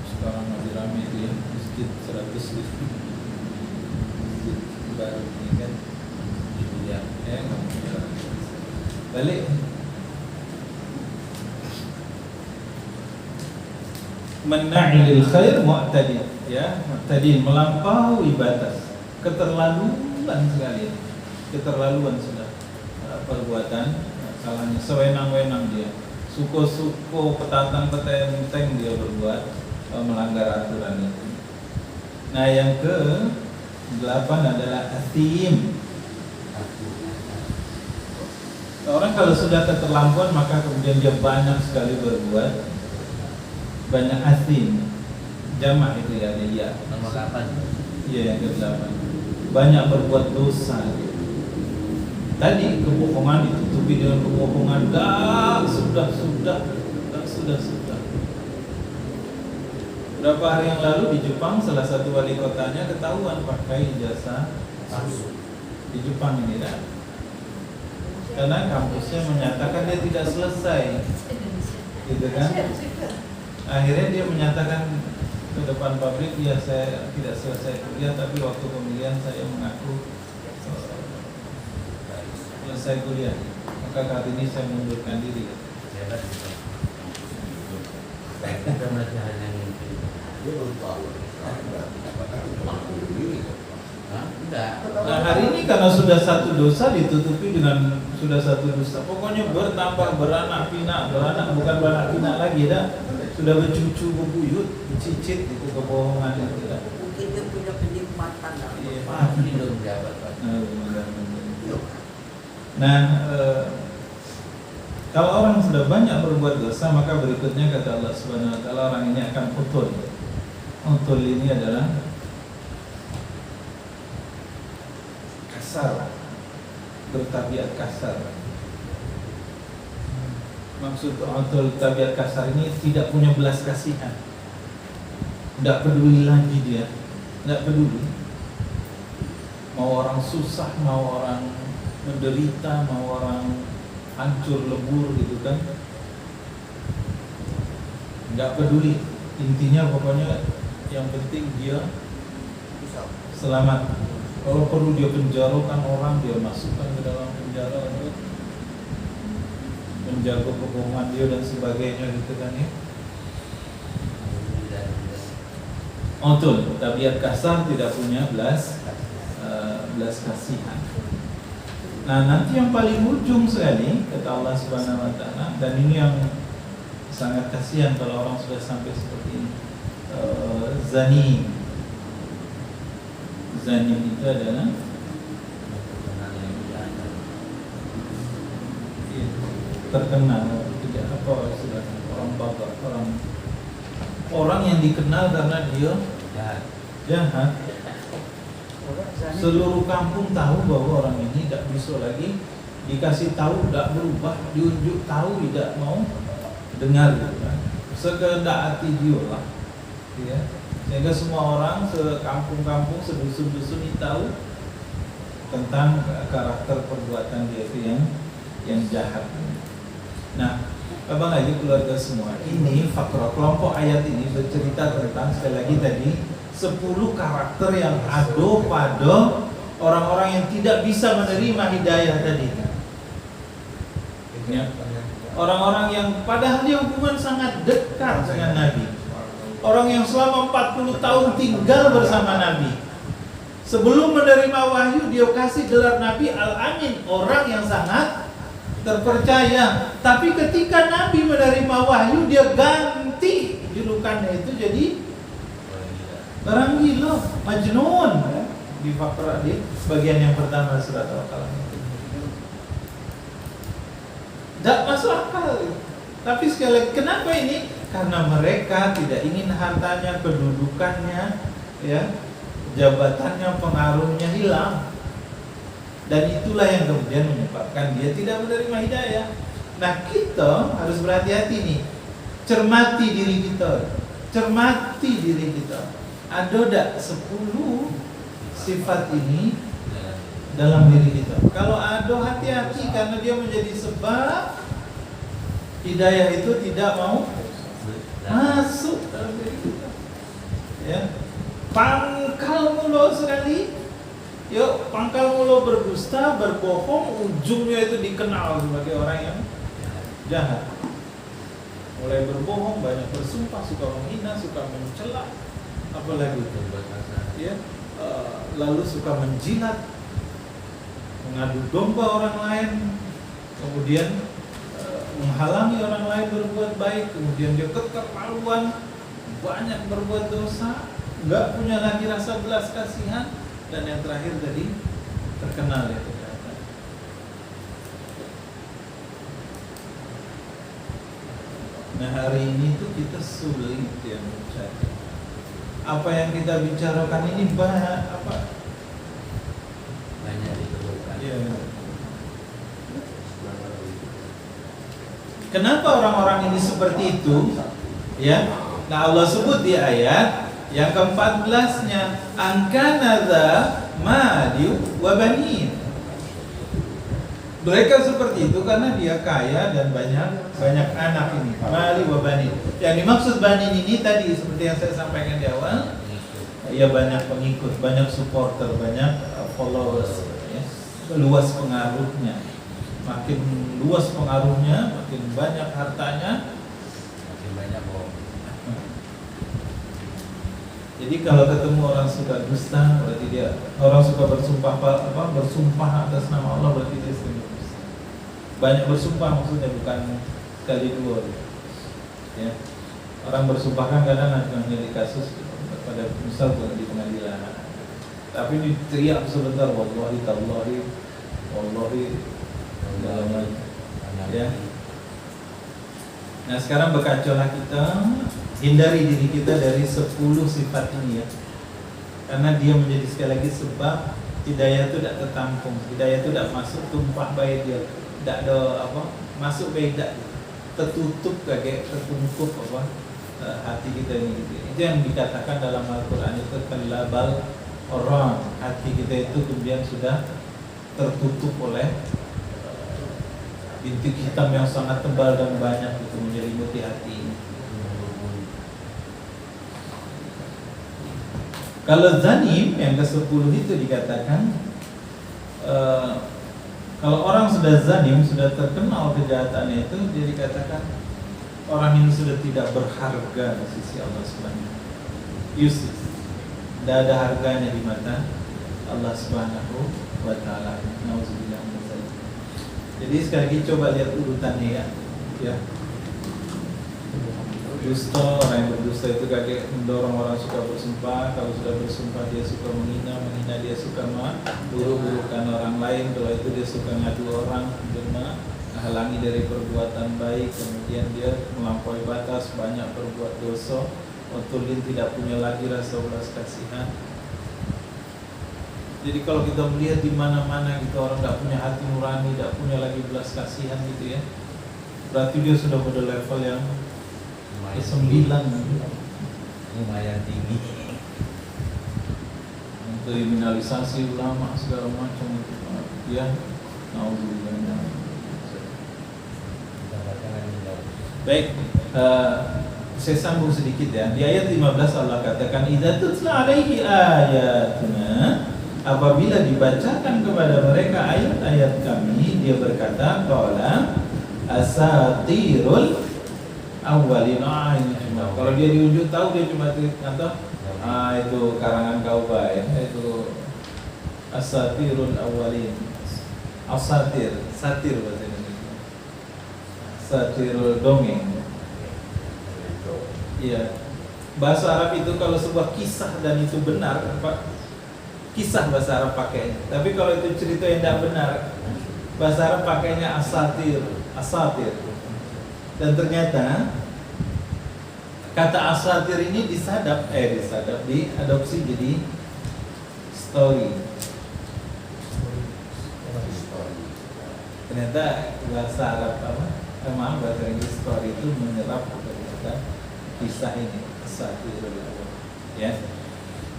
Sekarang masih ramai itu ya, masjid 100 ribu, masjid baru ini kan, ya, balik. Manna'il khair mu'tadin, ya, mu'tadin, melampaui batas, keterlaluan sekali, keterlaluan sudah perbuatan salahnya, sewenang-wenang dia, suko-suko, petantang-petenteng dia berbuat melanggar aturan itu. Nah, yang ke-8 adalah athim. Orang kalau sudah keterlampuan maka kemudian dia banyak sekali berbuat, banyak athim. Jamak itu ya, ya. Nomor 8. Iya, yang ke-8. Banyak berbuat dosa. Tadi kebohongan ditutupi dengan kebohongan. Sudah. Berapa hari yang lalu di Jepang salah satu wali kotanya ketahuan pakai ijazah palsu. Di Jepang ini kan. Karena kampusnya menyatakan dia tidak selesai. Gitu kan? Akhirnya dia menyatakan ke depan pabrik, ya saya tidak selesai kuliah, tapi waktu pemilihan saya mengaku selesai kuliah. Maka kali ini saya mundurkan diri. Kita masih hanya mimpi. Enggak. Nah, hari ini karena sudah satu dosa ditutupi dengan sudah satu dosa. Pokoknya bertambah beranak pinak lagi dah. Sudah bercucu bebuyut, cicit itu kebohongan itu dah. Mungkin dia punya penikmatan. Iya. Belum dapat, Pak. Nah, kalau orang sudah banyak berbuat dosa, maka berikutnya kata Allah Subhanahu wa taala orang ini akan utul. Utul ini adalah kasar, bertabiat kasar. Maksud utul tabiat kasar ini tidak punya belas kasihan. Tidak peduli lagi dia, tidak peduli. Mau orang susah, mau orang menderita, mau orang hancur lebur gitu kan, nggak peduli. Intinya pokoknya yang penting dia selamat. Kalau perlu dia penjarakan orang, dia masukkan ke dalam penjara untuk menjaga kebohongan dia dan sebagainya gitu kan ya. Betul, tabiat kasar, tidak punya belas kasihan. Nah, nanti yang paling ujung sekali kata Allah Subhanahu wa taala, dan ini yang sangat kasihan kalau orang sudah sampai seperti ini. Zani itu adalah terkenal, tidak apa istilahnya, orang bapak, orang yang dikenal karena dia jahat. Seluruh kampung tahu bahwa orang ini tidak bisa lagi dikasih tahu, tidak berubah, diunjuk tahu, tidak mau dengar gitu kan. Sekehendak hati dia lah, ya. Sehingga semua orang sekampung-kampung, sedusun-dusun ini tahu tentang karakter perbuatan dia itu yang jahat. Nah, abang lagi keluarga semua, ini faktor kelompok ayat ini bercerita tentang sekali lagi tadi 10 karakter yang ada pada orang-orang yang tidak bisa menerima hidayah tadi. Ya. Orang-orang yang padahal dia hubungan sangat dekat dengan Nabi. Orang yang selama 40 tahun tinggal bersama Nabi. Sebelum menerima wahyu dia kasih gelar Nabi Al-Amin, orang yang sangat terpercaya. Tapi ketika Nabi menerima wahyu dia ganti julukannya itu jadi orang gila, majnun, di fakra di bagian yang pertama surat Al-Qalam. Tak masuk akal. Tapi sekali lagi, kenapa ini? Karena mereka tidak ingin hartanya, kedudukannya, ya, jabatannya, pengaruhnya hilang. Dan itulah yang kemudian menyebabkan dia tidak menerima hidayah. Nah, kita harus berhati-hati nih. Cermati diri kita. Cermati diri kita. Ada tak 10 sifat ini dalam diri kita? Kalau ada, hati-hati, karena dia menjadi sebab hidayah itu tidak mau masuk dalam diri kita. Ya, pangkal mulu sekali. Yuk, pangkal mulu berdusta, berbohong, ujungnya itu dikenal sebagai orang yang jahat. Mulai berbohong, banyak bersumpah, suka menghina, suka mencela, apalagi itu, ya, lalu suka menjilat, mengadu domba orang lain, kemudian menghalangi orang lain berbuat baik, kemudian dia keterlaluan, banyak berbuat dosa, nggak punya lagi rasa belas kasihan, dan yang terakhir tadi terkenal ya kejahatan. Nah hari ini tuh kita sulit ya mencari. Apa yang kita bicarakan ini banyak ditemukan. Ya. Kenapa orang-orang ini seperti itu? Ya. Nah Allah sebut di ayat yang ke-14-nya, angkana dza mali wa banin. Mereka seperti itu karena dia kaya dan banyak anak ini. Mali wa banin. Yang dimaksud banin ini tadi seperti yang saya sampaikan di awal, ya banyak pengikut, banyak supporter, banyak followers, ya. Luas pengaruhnya. Makin luas pengaruhnya, makin banyak hartanya, Makin banyak bohong. Jadi kalau ketemu orang suka dusta, berarti dia orang suka bersumpah atas nama Allah, berarti dia sering berdusta. Banyak bersumpah maksudnya bukan sekali dua. Ya. Orang bersumpah kan kadang ada di kasus pada misal di pengadilan. Tapi diteriak sebentar, wallahi tallahi, wallahi dalam ya. Nah sekarang berkacolah kita, hindari diri kita dari 10 sifat ini ya. Karena dia menjadi sekali lagi sebab hidayah itu tidak tertampung, hidayah itu tidak masuk tumpah baik dia, tidak ada masuk baik tidak tertutup kayak tertumpuk hati kita ini. Itu yang dikatakan dalam Al-Quran itu kalabal orang, hati kita itu kemudian sudah tertutup oleh bintik hitam yang sangat tebal dan banyak itu menyelimuti hati ini. Kalau zanim yang ke-10 itu dikatakan kalau orang sudah zanim, sudah terkenal kejahatannya itu, dia dikatakan orang ini sudah tidak berharga di sisi Allah Subhanahu. Useless. Tidak ada harganya di mata Allah Subhanahu wa taala. Nauzubillah min dzalik. Jadi sekali lagi coba lihat urutannya ya. Dusta, orang yang berdusta itu kayak mendorong orang suka bersumpah. Kalau sudah bersumpah dia suka menghina dia suka buruk-burukan orang lain. Kalau itu dia suka ngadu orang, menghalangi dari perbuatan baik. Kemudian dia melampaui batas, banyak berbuat dosa. Otulin tidak punya lagi rasa belas kasihan. Jadi kalau kita melihat di mana-mana gitu orang tidak punya hati nurani, tidak punya lagi belas kasihan gitu ya, berarti dia sudah pada level yang ke-9 lumayan tinggi. Kriminalisasi ulama segala macam itu ya. Nauzubillah. Baik, saya sambung sedikit ya. Di ayat 15 Allah katakan idza tutla alaihi ayatuna, apabila dibacakan kepada mereka ayat-ayat kami, dia berkata qala asatirul awwalin. Ini cuma kalau dia diunjuk tahu dia cuma kata itu karangan Kauba ya, itu asatirul awwalin. Asatir, satir bahasa Indonesia. Satirul dongeng. Iya. Bahasa Arab itu kalau sebuah kisah dan itu benar, kisah bahasa Arab pakainya. Tapi kalau itu cerita yang tidak benar, bahasa Arab pakainya asatir, asatir. Dan ternyata kata asatir ini diadopsi jadi story. Ternyata bahasa Arab bahasa Inggris story itu menyerap kata kisah ini, asatir. Ya.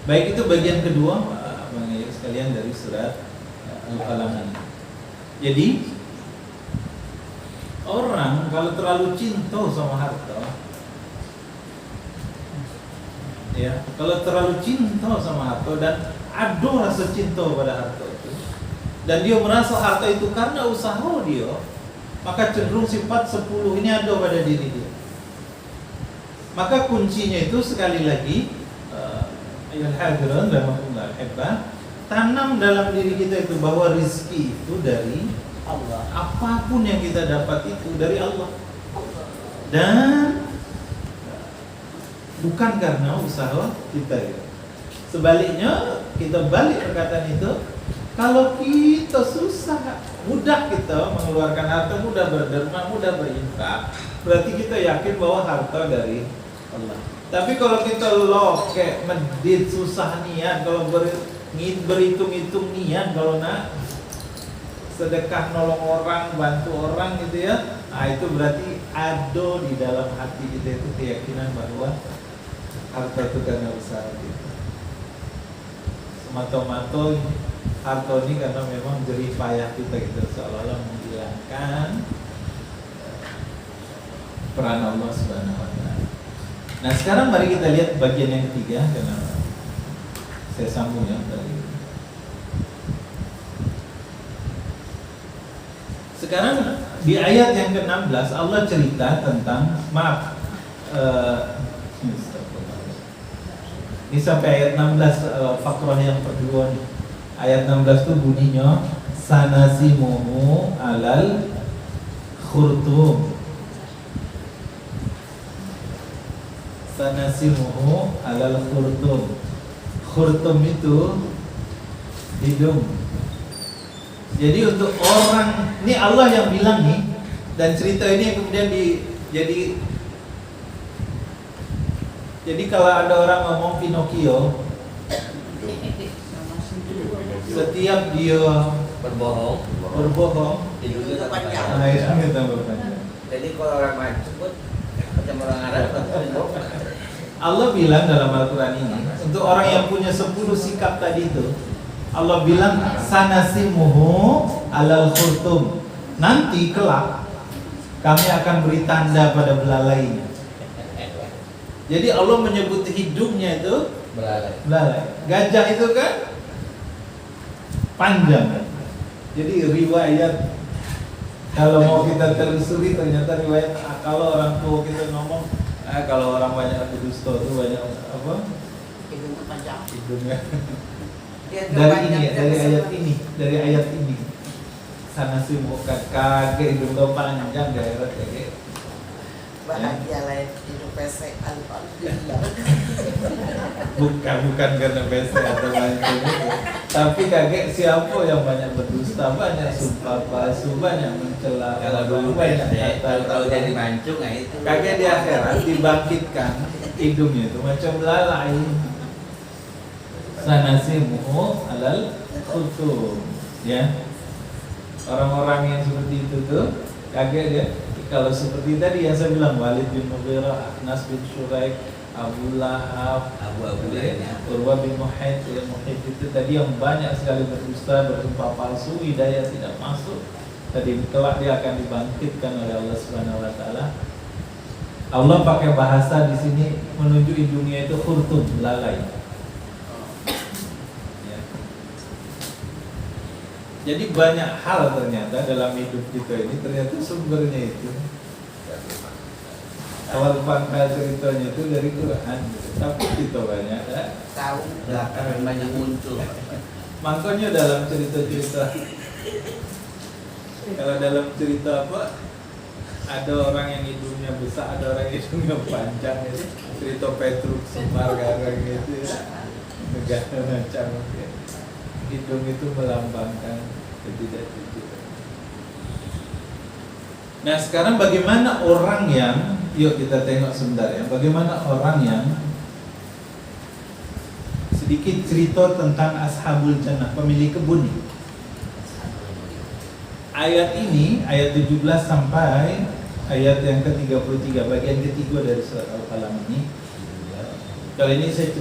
Baik, itu bagian kedua Bang Ayub sekalian dari surat Al-Qalam. Jadi orang kalau terlalu cinta sama harta, ya, kalau terlalu cinta sama harta dan ada rasa cinta pada harta itu, dan dia merasa harta itu karena usaha dia, maka cenderung sifat 10 ini ada pada diri dia. Maka kuncinya itu sekali lagi ayat hadirin rahimahullah hebat, tanam dalam diri kita itu bahwa rizki itu dari Allah. Apapun yang kita dapat itu dari Allah. Dan bukan karena usaha kita ya. Sebaliknya, kita balik perkataan itu, kalau kita susah, mudah kita mengeluarkan harta, mudah berderma, mudah berinfak, berarti kita yakin bahwa harta dari Allah. Tapi kalau kita kayak medit, susah niat, kalau berhitung-hitung niat, kalau nak sedekah nolong orang, bantu orang gitu ya, nah itu berarti ada di dalam hati kita itu keyakinan bahwa harta itu karena usaha kita. Semata-mata harta ini karena memang jerih payah kita gitu, seolah-olah menghilangkan peran Allah Subhanahu wa taala. Nah, sekarang mari kita lihat bagian yang ketiga, karena saya sambung ya tadi. Sekarang di ayat yang ke-16 Allah cerita tentang ini sampai ayat 16 fakrah yang kedua nih. Ayat 16 itu bunyinya sanasimuhu alal khurtum. Sanasimuhu alal khurtum. Khurtum itu hidung. Jadi untuk orang, ini Allah yang bilang nih, dan cerita ini kemudian jadi kalau ada orang ngomong Pinocchio, setiap dia berbohong hidungnya panjang. nah itu tambah panjang. Jadi kalau orang mancung pun macam orang Arab Allah bilang dalam Al-Quran ini, untuk orang yang punya 10 sikap tadi itu, Allah bilang sanasimuhu alal khurtum. Nanti kelak kami akan beri tanda pada belalainya. Jadi Allah menyebut hidungnya itu belalai. Gajah itu kan panjang. Jadi riwayat, kalau mau kita telusuri ternyata riwayat, kalau orang tua kita ngomong, kalau orang banyak berdusta itu banyak apa? Hidungnya panjang. Hidungnya. Dari ayat ini. Sana sih muka kage hidung kau panjang daerah kage. Bahagia lain hidup pesek alhamdulillah. Bukan karena pesek atau lain-lain, tapi kaget siapa yang banyak berdusta, banyak sumpah palsu, banyak mencela. Kalau dulu banyak tahu jadi mancung, nah itu kaget di akhirat dibangkitkan hidungnya itu macam belalai. Sanasimuhu alal khurtum, ya. Orang-orang yang seperti itu tuh kaget ya. Kalau seperti tadi yang saya bilang, Walid bin Mughirah, Akhnas bin Syuraik, Abu Lahab, Abu ya. Urwah bin Muhaid, itu tadi yang banyak sekali berdusta, bersumpah palsu, hidayah tidak masuk. Tadi kelak dia akan dibangkitkan oleh Allah Subhanahu wa taala. Allah pakai bahasa di sini menunjuk hidungnya itu khurtum, lalai. Ya. Jadi banyak hal ternyata dalam hidup kita ini ternyata sumbernya itu awal pangkal ceritanya itu dari Quran, tapi kita banyak Tahu. Belakangan banyak muncul. makanya dalam cerita-cerita, kalau dalam cerita apa, ada orang yang hidungnya besar, ada orang yang hidungnya panjang, itu cerita Petruk Semar garang gitu ya, negara macam ya. Hidung itu melambangkan ketidakjujuran. Nah sekarang bagaimana orang yang, yuk kita tengok sebentar ya, bagaimana orang yang, sedikit cerita tentang Ashabul Jannah, pemilik kebun. Ayat ini, ayat 17 sampai ayat yang ke-33, bagian ketiga dari surat Al-Qalam ini. Kali ini saya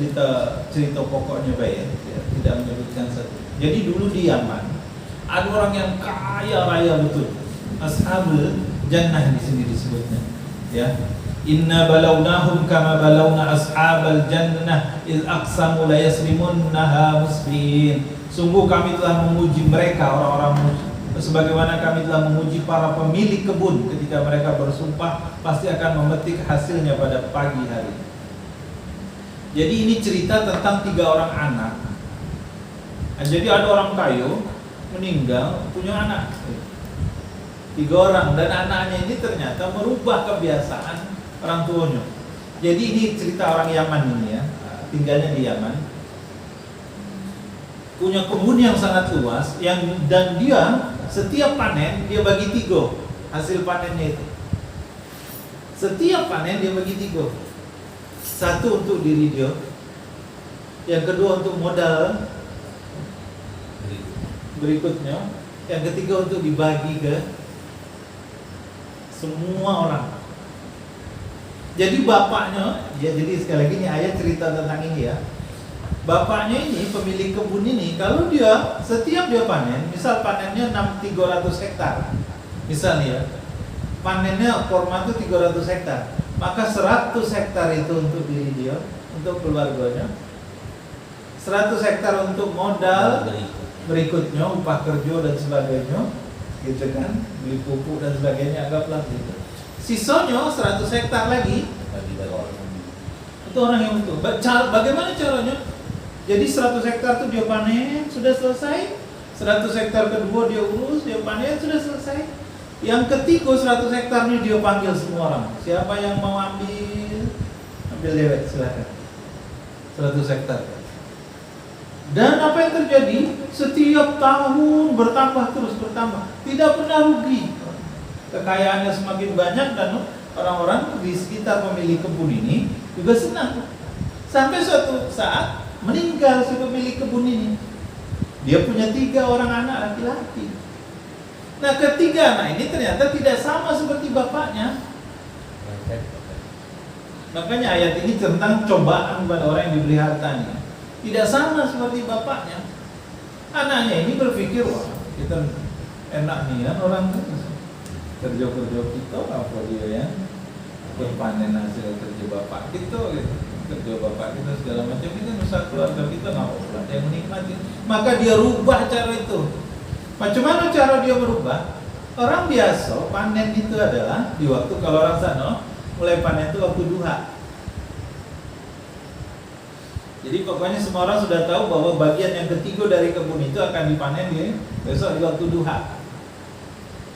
cerita pokoknya baik ya, tidak menyebutkan satu. Jadi dulu di Yaman ada orang yang kaya raya betul. Ashabul Jannah di sini disebutnya. Ya. Inna balawnahum kama balawna ashabal jannah iz aqsamu la yasrimunnaha musbihin. Sungguh kami telah menguji mereka, orang-orang sebagaimana kami telah menguji para pemilik kebun ketika mereka bersumpah pasti akan memetik hasilnya pada pagi hari. Jadi ini cerita tentang 3 orang anak. Nah, jadi ada orang kaya meninggal punya anak 3 orang, dan anaknya ini ternyata merubah kebiasaan orang tuanya. Jadi ini cerita orang Yaman ini ya, tinggalnya di Yaman. punya kebun yang sangat luas, dan dia setiap panen dia bagi 3 hasil panennya itu. Setiap panen dia bagi 3. Satu untuk diri dia, yang kedua untuk modal berikutnya, yang ketiga untuk dibagi ke semua orang. Jadi bapaknya, ya, jadi sekali lagi ini ayat cerita tentang ini ya. Bapaknya ini, pemilik kebun ini, kalau dia setiap dia panen, misal panennya 300 hektar, misalnya ya, panennya korma itu 300 hektar, maka 100 hektar itu untuk diri dia, untuk keluarganya, 100 hektar untuk modal berikutnya, upah kerja dan sebagainya, gitu kan, beli pupuk dan sebagainya, anggaplah gitu. Sisanya 100 hektar lagi itu orang yang butuh. Bagaimana caranya? Jadi 100 hektar itu dia panen, sudah selesai. 100 hektar kedua dia urus, dia panen, sudah selesai. Yang ketiga 100 hektar ini dia panggil semua orang. Siapa yang mau ambil dewek, silakan. 100 hektar. Dan apa yang terjadi? Setiap tahun bertambah terus bertambah, tidak pernah rugi. Kekayaannya semakin banyak dan orang-orang di sekitar pemilik kebun ini juga senang. Sampai suatu saat meninggal si pemilik kebun ini. Dia punya 3 orang anak laki-laki. Nah, ketiga anak ini ternyata tidak sama seperti bapaknya. Makanya ayat ini tentang cobaan kepada orang yang diberi hartanya. Tidak sama seperti bapaknya. Anaknya ini berpikir, wah, kita enak nih kan orang kerja-kerja kita, apa dia ya, berpanen hasil kerja bapak kita gitu. Kerja bapak kita segala macam, ini kan usaha keluarga kita, nggak apa yang menikmati. Maka dia rubah cara itu. Macam mana cara dia berubah? Orang biasa panen itu adalah di waktu, kalau orang sana mulai panen itu waktu duha. Jadi pokoknya semua orang sudah tahu bahwa bagian yang ketiga dari kebun itu akan dipanen besok di waktu duha.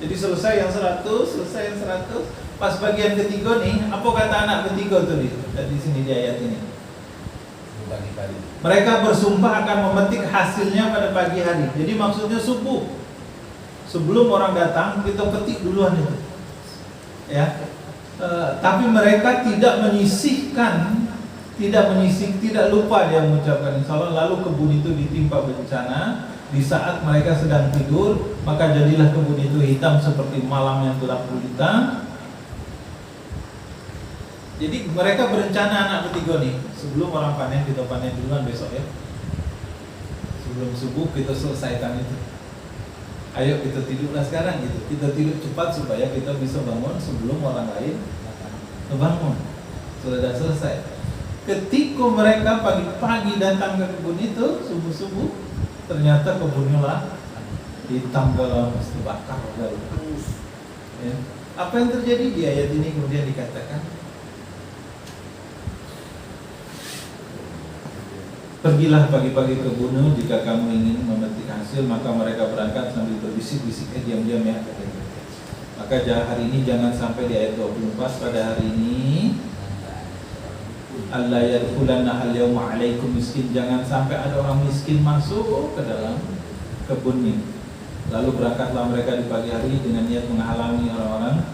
Jadi selesai yang 100, selesai yang 100. Pas bagian ketiga nih, apa kata anak ketiga tuh di sini di ayat ini? Mereka bersumpah akan memetik hasilnya pada pagi hari. Jadi maksudnya subuh. Sebelum orang datang, kita petik duluan itu. Ya. Tapi mereka tidak menyisihkan, tidak lupa dia mengucapkan insyaallah. Lalu kebun itu ditimpa bencana. Di saat mereka sedang tidur, maka jadilah kebun itu hitam seperti malam yang gelap gulita. Jadi mereka berencana anak ketiga nih, sebelum orang panen kita panen duluan besok ya. Sebelum subuh kita selesaikan itu. Ayo kita tidurlah sekarang gitu. Kita tidur cepat supaya kita bisa bangun sebelum orang lain bangun. Sudah selesai. Ketika mereka pagi-pagi datang ke kebun itu, subuh-subuh, ternyata kebunnya lah hitam kalau mesti bakar ya. Apa yang terjadi di ayat ini kemudian dikatakan, pergilah pagi-pagi ke gunung jika kamu ingin memetik hasil. Maka mereka berangkat sambil berbisik-bisik, diam-diam ya. Maka hari ini jangan sampai di ayat 24, pada hari ini Allah yadkhulanna al-yawma alaikum miskin, jangan sampai ada orang miskin masuk ke dalam kebun ini. Lalu berangkatlah mereka di pagi hari dengan niat menghalangi orang-orang,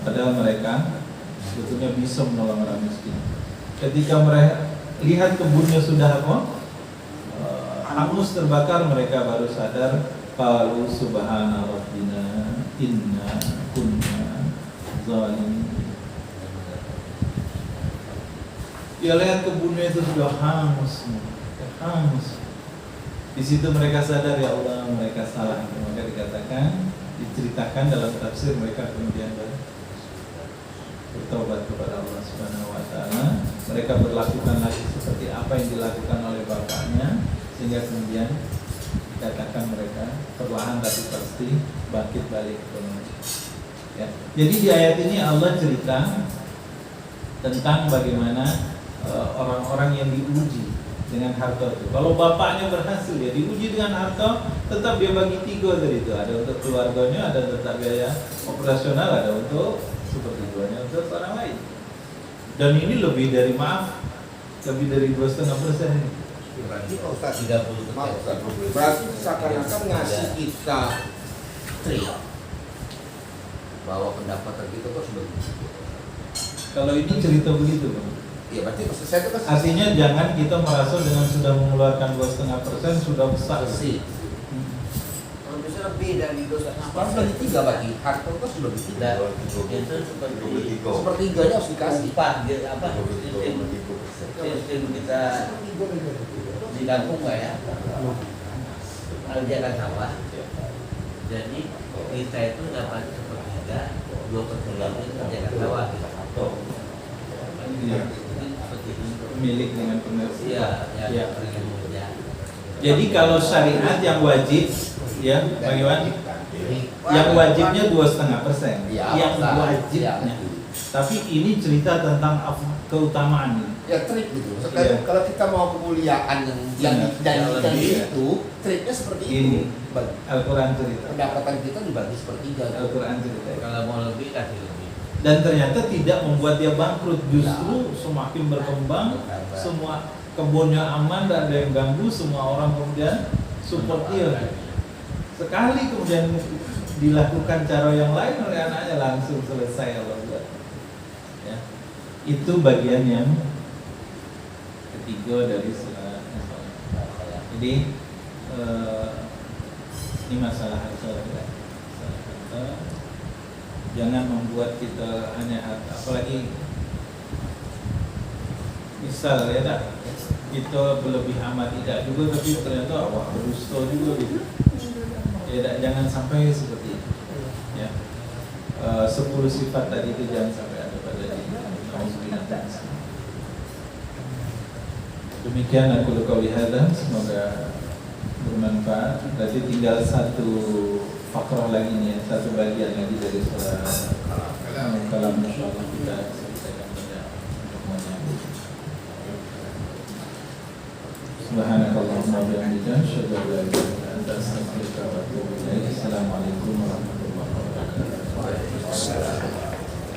padahal mereka sebetulnya bisa menolong orang miskin. Ketika mereka lihat kebunnya sudah hangus terbakar, mereka baru sadar, qalu subhana rabbina inna kunna zalimin. Dia lihat kebunnya itu sudah hangus. Di situ mereka sadar, ya Allah, mereka salah. Maka dikatakan, diceritakan dalam tafsir, mereka kemudian bertobat kepada Allah Subhanahu Wa Taala. Mereka berlakukan lagi seperti apa yang dilakukan oleh bapaknya, sehingga kemudian dikatakan mereka perlahan tapi pasti bangkit balik ke dunia. Ya. Jadi di ayat ini Allah cerita tentang bagaimana orang-orang yang diuji dengan harta itu. Kalau bapaknya berhasil, ya diuji dengan harta, tetap dia bagi 3 dari itu. Ada untuk keluarganya, ada tetap biaya operasional, ada untuk sepertiganya untuk orang lain. Dan ini lebih dari 2,5% ini. Ini Pak Ustaz, 30 maaf Ustaz, berarti seakan-akan ngasih kita trik bahwa pendapatan kita tuh sudah Kalau ini cerita begitu, Bang. ya berarti maksud saya itu kan Artinya jangan kita merasa dengan sudah mengeluarkan 2,5% sudah besar. bersih. Kalau bisa lebih dari 2,5%. sekarang bagi 3 bagi harta itu sudah bagi 3 Dan itu seperti sepertiganya harus dikasih upah gitu, apa sistem kita di kampung nggak ya, kerjakan sawah. Jadi kita itu dapat sepertiga, 2/3 itu kerjakan sawah. Iya. Seperti itu. Milik dengan pengertian. Iya, Ya. ya, kerja. Jadi kalau syariat yang wajib, ya, bagaimana? Yang wajibnya 2,5%. Ya, Yang Ustaz. wajibnya. Ya. Tapi ini cerita tentang keutamaan ini. ya trik gitu. Iya. Sekarang kalau kita mau kemuliaan yang Iya. dan Iya. itu triknya seperti Ini. itu. Al-Quran cerita. Pendapatan kita dibagi sepertiga. Al-Quran cerita. Kalau mau lebih kasih lebih. Dan ternyata tidak membuat dia bangkrut, justru semakin berkembang, semua kebunnya aman, tidak ada yang ganggu, semua orang kemudian support dia. Sekali kemudian dilakukan cara yang lain oleh anaknya langsung selesai Allah buat. Ya. Itu bagian yang ketiga dari salat. Jadi ini masalah harta. Jangan membuat kita hanya harta, apalagi misal ya tak, kita berlebih amat tidak juga, tapi ternyata wah berdusta juga gitu. Ya tak, jangan sampai seperti itu. Ya. 10 sifat tadi itu jangan sampai ada pada diri. Demikian aku qauli hadza, semoga bermanfaat. Berarti tinggal satu fakrah lagi nih, satu bagian lagi dari surah Kalam, insyaallah kita selesaikan pada semuanya. Subhanakallahumma wa bihamdika asyhadu an la ilaha illa anta astaghfiruka wa atubu ilaik. Assalamualaikum warahmatullahi wabarakatuh.